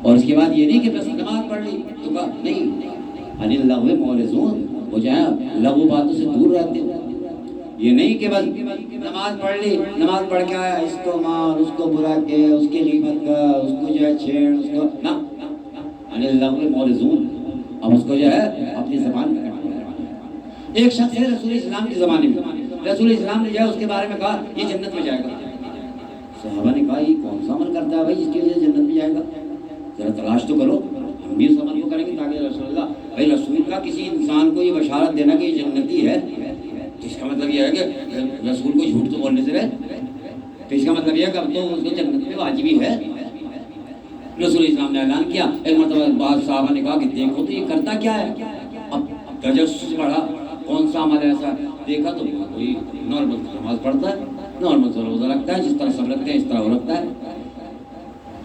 اور اس کے بعد یہ نہیں کہ بس نماز پڑھ لی تو نہیں عن اللغو معرضون وہ جو ہے لغو باتوں سے دور رہتے ہیں. یہ نہیں کہ بس نماز پڑھ لی نماز پڑھ کے آیا اس کو مار اس کو برا کے اس کی غیبت کا اس کو جو ہے چھیڑ اس کو نہ عن اللغو معرضون. اب اس کو جو ہے اپنی زبان میں کرنا ہے. ایک شخص ہے رسول اسلام کے زمانے میں رسول اسلام نے جو ہے اس کے بارے میں کہا یہ جنت میں جائے گا. صحابہ نے کہا یہ کون سا عمل کرتا ہے بھائی جس کی وجہ سے جنت میں جائے گا. ذرا تلاش تو کرو. ہم بھی اس عمل کو کریں گے تاکہ رسول اللہ بھائی رسول کا کسی انسان کو یہ بشارت دینا کہ یہ جنتی ہے تو اس کا مطلب یہ ہے کہ رسول کو جھوٹ تو بولنے سے رہے. تو اس کا مطلب یہ ہے کہ اب تو اس کو جنت میں واجبی ہے. رسول اسلام نے اعلان کیا. ایک مرتبہ بعض صحابہ نے کہا کہ دیکھو تو یہ کرتا کیا ہے. اب تجسس بڑھا کون سا عمل ایسا دیکھا تو کوئی نارمل نماز پڑھتا ہے نارمل سا روزہ رکھتا ہے جس طرح سب رکھتے ہیں اس طرح وہ رکھتا ہے.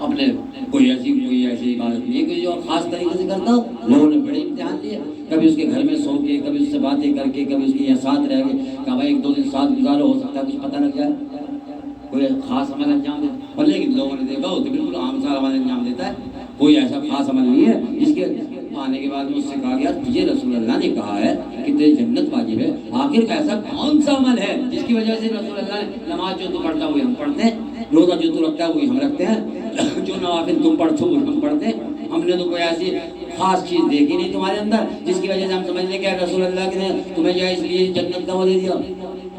اپنے کوئی ایسی عبادت نہیں ہے کہ جو خاص طریقے سے کرتا ہو. لوگوں نے بڑے امتحان لیے. کبھی اس کے گھر میں سو کے کبھی اس سے باتیں کر کے کبھی اس کے یہاں ساتھ رہ کے کہا بھائی 1-2 دن ساتھ گزارو ہو سکتا ہے کچھ پتہ لگ جائے کوئی خاص عمل انجام دے. اور لیکن لوگوں نے دیکھا وہ تو بالکل عام سا عمل انجام دیتا ہے. کوئی ایسا خاص عمل نہیں ہے جس کے آنے کے بعد میں اس سے کہا گیا تجھے رسول اللہ نے کہا ہے کہ تیری جنت واجب ہے. آخر ایسا کون سا عمل ہے جس کی وجہ سے رسول اللہ نے نماز جو تو پڑھتا وہی ہم پڑھتے ہیں روزہ جو تو رکھتا ہے وہی ہم رکھتے ہیں جو نوافل تم پڑھتے ہو وہی ہم پڑھتے ہیں. ہم نے تو کوئی ایسی خاص چیز دیکھی نہیں تمہارے اندر جس کی وجہ سے ہم سمجھ لیں کہ رسول اللہ نے تمہیں جو ہے اس لیے جنت کا وہ دے دیا.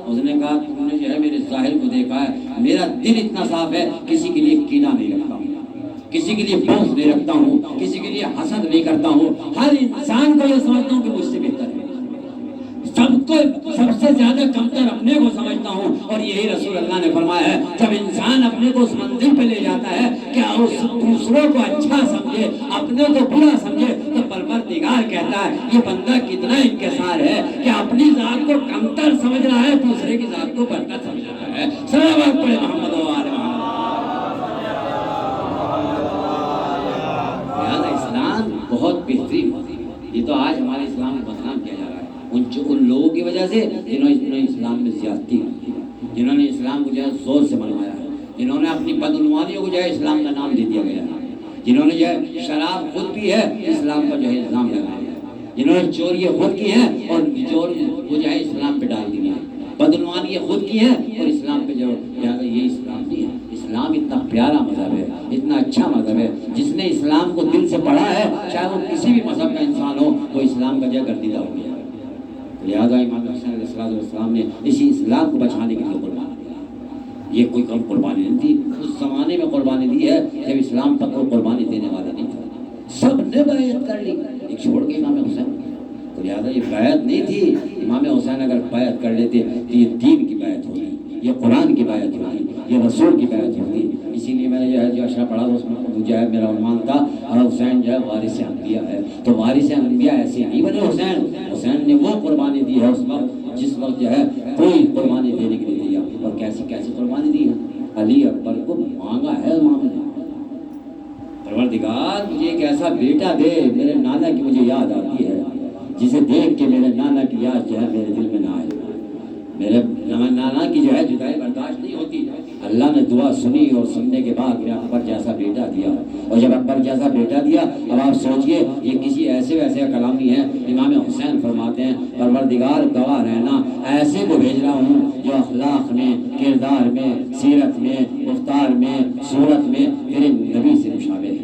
اس نے کہا تم نے جو ہے میرے ظاہر کو دیکھا ہے میرا دل اتنا صاف ہے کسی کے لیے کینہ نہیں رکھتا ہوں کسی کے لیے بغض نہیں رکھتا ہوں کسی کے لیے حسد نہیں کرتا ہوں. ہر انسان کو یہ سمجھتا ہوں کہ مجھ سے بہتر ہے. سب سے زیادہ کمتر اپنے کو سمجھتا ہوں. اور یہی رسول اللہ نے فرمایا ہے جب انسان اپنے کو اس منزل پہ لے جاتا ہے کہ اس دوسروں کو اچھا سمجھے اپنے کو برا سمجھے تو پروردگار کہتا ہے یہ بندہ کتنا انکسار ہے کہ اپنی ذات کو کمتر سمجھ رہا ہے دوسرے کی ذات کو برتر سمجھ رہا ہے. صلوات پڑھے محمد و آل محمد. اسلام بہت بہترین. یہ تو آج ہمارے اسلام میں بدنام کیا جا رہا ہے ان لوگوں کی وجہ سے جنہوں نے اسلام میں زیادتی کی جنہوں نے اسلام کو جو ہے زور سے منوایا ہے جنہوں نے اپنی بدعنوانیوں کو جو ہے اسلام کا نام دے دیا گیا ہے جنہوں نے جو ہے شراب خود پی ہے اسلام کا جو ہے الزام لگایا ہے جنہوں نے چوریاں خود کی ہیں اور چور وہ جو ہے اسلام پہ ڈال دی ہیں بدعنوانیاں خود کی ہیں اور اسلام پہ جو یہ اسلام نہیں ہے. اسلام اتنا پیارا مذہب ہے اتنا اچھا مذہب ہے جس نے اسلام کو دل سے پڑھا ہے چاہے وہ کسی بھی مذہب کا انسان ہو وہ اسلام کا جو ہے گردیدہ ہو گیا. لہٰذا امام حسین علیہ السلام نے اسی اسلام کو بچانے کے لیے قربانی دی. یہ کوئی کم قربانی نہیں تھی. اس زمانے میں قربانی دی ہے جب اسلام پر کوئی قربانی دینے والا نہیں تھا. سب نے بیعت کر لی ایک چھوڑ کے امام حسین. تو لہٰذا یہ بیعت نہیں تھی. امام حسین اگر بیعت کر لیتے تو یہ دین کی بیعت ہوتی یہ قرآن کی بیعت ہوتی یہ رسول کی بیعت ہوتی. اسی لیے میں نے جو اشرا پڑھا اس میں جو ہے میرا عنوان تھا اور حسین جو ہے وارث انبیاء ہے. تو وارث انبیاء ایسے نہیں بنے. حسین نے وہ قربانی دی ہے اس وقت جس وقت جو ہے کوئی قربانی دینے کے لیے دیا. اور کیسی قربانی دی ہے. علی اکبر کو مانگا ہے امام نے پروردگار مجھے ایک ایسا بیٹا دے میرے نانا کی مجھے یاد آتی ہے جسے دیکھ کے میرے نانا کی یاد جو ہے میرے دل میں نہ آئے. میرے نانا کی جو ہے جدائی برداشت نہیں ہوتی. اللہ نے دعا سنی اور سننے کے بعد میرا اکبر جیسا بیٹا دیا. اور اور جب اکبر جیسا بیٹا دیا، اب آپ سوچئے یہ کسی ایسے ویسے کا کلام نہیں ہے۔ امام حسین فرماتے ہیں پروردگار گواہ رہنا، ایسے کو بھیج رہا ہوں جو اخلاق میں، کردار میں، سیرت میں، گفتار میں، صورت میں تیرے نبی سے مشابہ ہے۔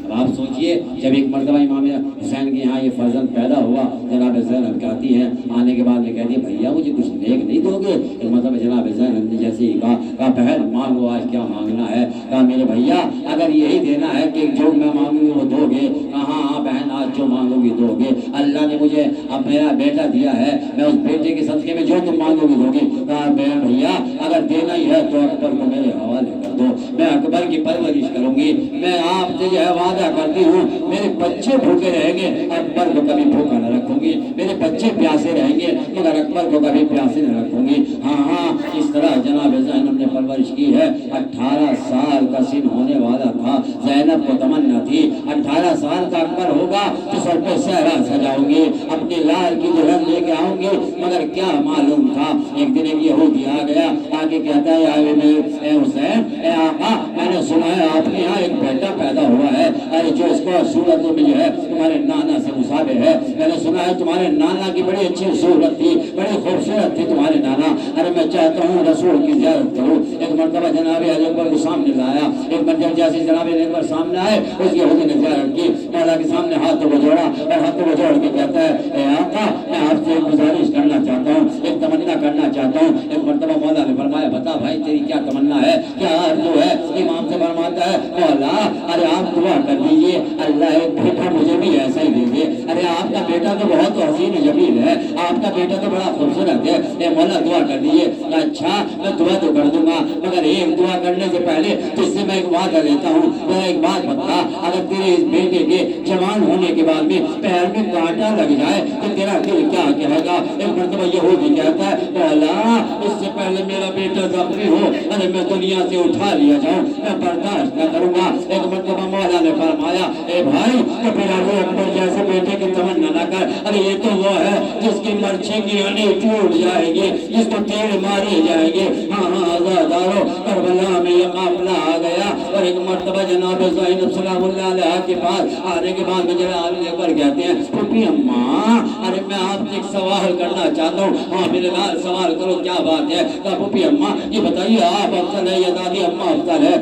اب آپ سوچئے جب ایک مرتبہ امام حسین کے یہاں یہ فرزند پیدا ہوا، جناب زینب کہتی ہیں آنے کے بعد میں کہتی ہے بھیا مجھے کچھ نیک نہیں دو گے؟ ایک مرتبہ جناب زینب نے جیسے ہی کہا بہن مانگو، آج کیا مانگنا ہے؟ کہا میرے بھیا اگر یہی دینا ہے کہ جو میں مانگوں گی وہ دو گے؟ کہا ہاں بہن آج جو مانگو گی دو گے، اللہ نے مجھے اب میرا بیٹا دیا ہے، میں اس بیٹے کے صدقے میں جو تم مانگو گی دو گی۔ کہا میرے بھیا اگر دینا ہی ہے تو اکبر کو میرے حوالے کر دو، میں اکبر کی پرورش کروں گی، میں آپ سے جو ہے وعدہ کرتی ہوں میرے بچے بھوکے رہیں گے اکبر کو کبھی بھوکا نہ رکھوں گی، میرے بچے پیاسے رہیں گے مگر اکبر کو کبھی پیاسے نہ رکھوں گی۔ ہاں اس طرح جناب زینب نے پرورش کی ہے۔ 18 سال کا سن ہونے والا تھا، زینب کو تمنا تھی 18 سال کا اکبر ہوگا تو سر پہ صحرا سجاؤں گی، اپنے لال کی دلہن لے کے آؤں گی، مگر کیا معلوم تھا ایک دن ایک یہودی آ گیا، آگے کہتا ہے اے حسین اے آقا میں نے سنا ہے آپ کے یہاں ایک بیٹا پیدا ہوا ہے، ارے جو اس کو صورتوں میں جو ہے تمہارے نانا سے مشابہ ہے، میں نے سنا ہے تمہارے نانا کی بڑی اچھی صورت تھی، بڑی خوبصورت تھی تمہارے نانا، ارے میں چاہتا ہوں رسول کی زیارت کروں۔ ایک مرتبہ جناب علی اکبر کو سامنے لایا، ایک مرتبہ جیسے جناب علی اکبر سامنے آئے اس یہودی نے زیارت کی، مولا کے سامنے ہاتھوں کو جوڑا اور ہاتھوں کو جوڑ کے کہتا ہے اے آقا میں آپ سے ایک گزارش کرنا چاہتا ہوں، ایک تمنا کرنا چاہتا ہوں۔ ایک مرتبہ مولا نے فرمایا بتا بھائی تیری کیا تمنا ہے، کیا آرزو ہے؟ امام سے فرماتا ہے مولا ارے آپ دعا کر دیجئے اللہ ایک بیٹا مجھے بھی ایسا ہی دے دے، ارے آپ کا بیٹا تو بہت حسین جمیل ہے، آپ کا بیٹا تو بڑا خوبصورت ہے، اے مولا دعا کر دیجئے۔ اچھا میں دعا تو کر دوں گا مگر ایک دعا کرنے سے پہلے تجھ سے میں ایک وعدہ لیتا ہوں، میں ایک بات بتا اگر تیرے اس بیٹے کے جوان ہونے کے بعد میں پیر میں کانٹا لگ جائے تو تیرا دل کیا کہے گا؟ ایک مرتبہ یہودی کہتا ہے مولا اس سے پہلے میرا بیٹا زخمی ہو ارے میں دنیا سے اٹھا لیا جاؤں میں برداشت نہ کروں گا۔ ایک مرتبہ مولا نے فرمایا اے بھائی کبھی علی اکبر جیسے بیٹے کی تمنا نہ کر، ارے یہ تو وہ ہے جس کی مرچی کی ہڈی ٹوٹ جائے گی، جس کو تیر مارے جائے گی۔ ہاں آزادارو کربلا میں یہ قافلہ آ گیا اور ایک مرتبہ جناب زینب سلام اللہ علیہ کے پاس آنے کے بعد مجھے علی اکبر کہتے ہیں پھوپھی اماں ارے میں آپ سے ایک سوال کرنا چاہتا ہوں۔ ہاں میرے لال سوال کرو کیا بات ہے؟ کہا پھوپھی اماں یہ بتائیے آپ افضل ہے یا دادی اماں افضل ہے؟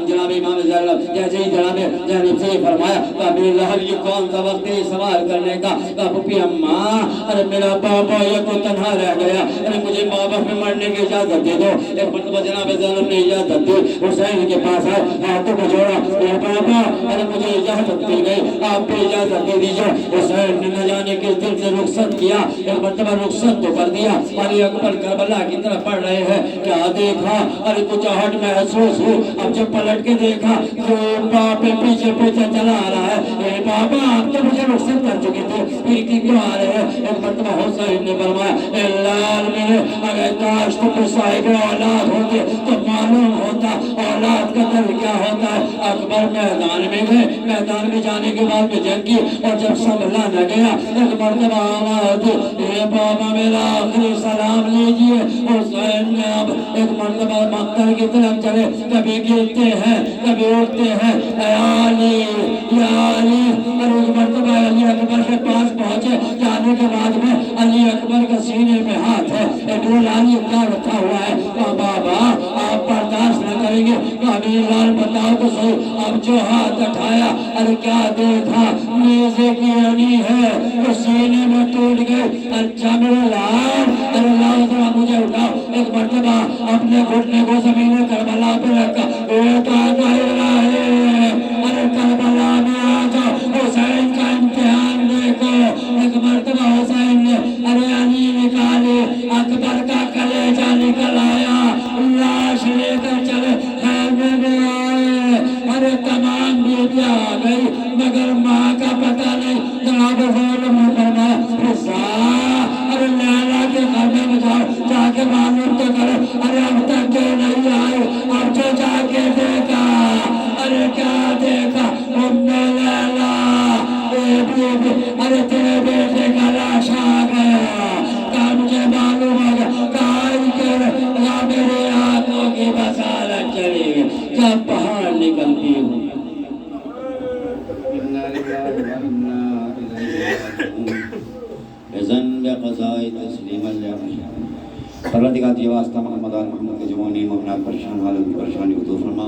جناب امام زینب جیسے ہی جناب زینب سے فرمایا کہا میرے لال یہ کون سا وقت ہے سوال کرنے کا؟ کہا پھوپھی اماں ارے میرا بابا یہ تو تنہا رہ گیا، ارے مجھے بابا پہ مرنے کی اجازت دے دو۔ ایک مرتبہ جناب زینب نے اجازت دی، حسین کے پاس آئے ہاتھوں کو جوڑا اے بابا ارے مجھے اجازت مل گئی آپ پہ اجازت دے دیجیے۔ حسین نے نہ جانے کس دل سے رخصت کیا، ایک مرتبہ رخصت تو کر دیا، علی اکبر کربلا کی طرف پڑھ رہے ہیں، کیا دیکھا ارے کچھ آہٹ محسوس ہو، اب جب پلٹ کے دیکھا تو باپے پیچھے پیچھے چلا آ رہا ہے، اے بابا آپ تو مجھے رخصت کر چکے تھے پھر کیوں آ رہے ہیں؟ ایک مرتبہ حسین نے فرمایا اے لال میرے اگر کاش تم صاحب اولاد ہوتے تو معلوم ہوتا اولاد کا درد کیا ہوتا ہے۔ اکبر میدان میں گئے، میدان میں جانے کے بعد میں جنگ کی اور جب سنبھلا نہ گیا ایک مرتبہ آواز دی اے بابا میرا آخری سلام لیجئے۔ حسین نے اب ایک مرتبہ مقتل کی طرف چلے، کبھی گرتے ہیں کبھی اٹھتے ہیں، اے علی یا علی، اور ایک مرتبہ علی اکبر کے پاس پہنچے، جانے کے بعد میں علی اکبر کے سینے میں ہاتھ ہے، ایک علی کیا رکھا ہوا ہے؟ بابا آپ برداشت نہ کریں گے؟ امیر لال بتاؤ تو صحیح، اب جو ہاتھ اٹھایا ارے کیا دیکھا نیزے کی رنی ہے تو سینے میں ٹوٹ گئی۔ اچھا میرے لال ارے لاؤ ذرا مجھے اٹھاؤ، ایک مرتبہ اپنے گھٹنے کو زمین کربلا پہ رکھا، اے بابا الہی ارے کربلا میں آ جاؤ حسین کا امتحان دیکھو۔ ایک مرتبہ حسین نے ارے علی نکالے، اکبر کا کلیجہ نکل آیا، لاش لے کر چلے خیمے میں آئے، ارے تمام بیٹیاں آ گئی مگر ماں کا پتہ نہیں۔ جناب زینب نے فرمایا حصہ ارے لیلا کے خیمے میں جاؤ، جا کے معلوم تو کرو ارے اب تک کیوں نہیں آئی؟ اب جو جا کے دیکھا ارے کیا دیکھا ام لیلا اے بیبی ارے تیرے بیٹے کا لاش آ گیا۔ کہا مجھے معلوم ہو گیا، کہا یا میرے آنکھوں کی بصارت چلی گئی۔ جب باہر نکلتی ہوں لله وإنا إليه راجعون رضا بقضاء تسلیما للرحمن پروردگار جی واسطہ محمد آل محمد کے جوانی مبنا پریشان حالت کی پریشانی کو دور فرما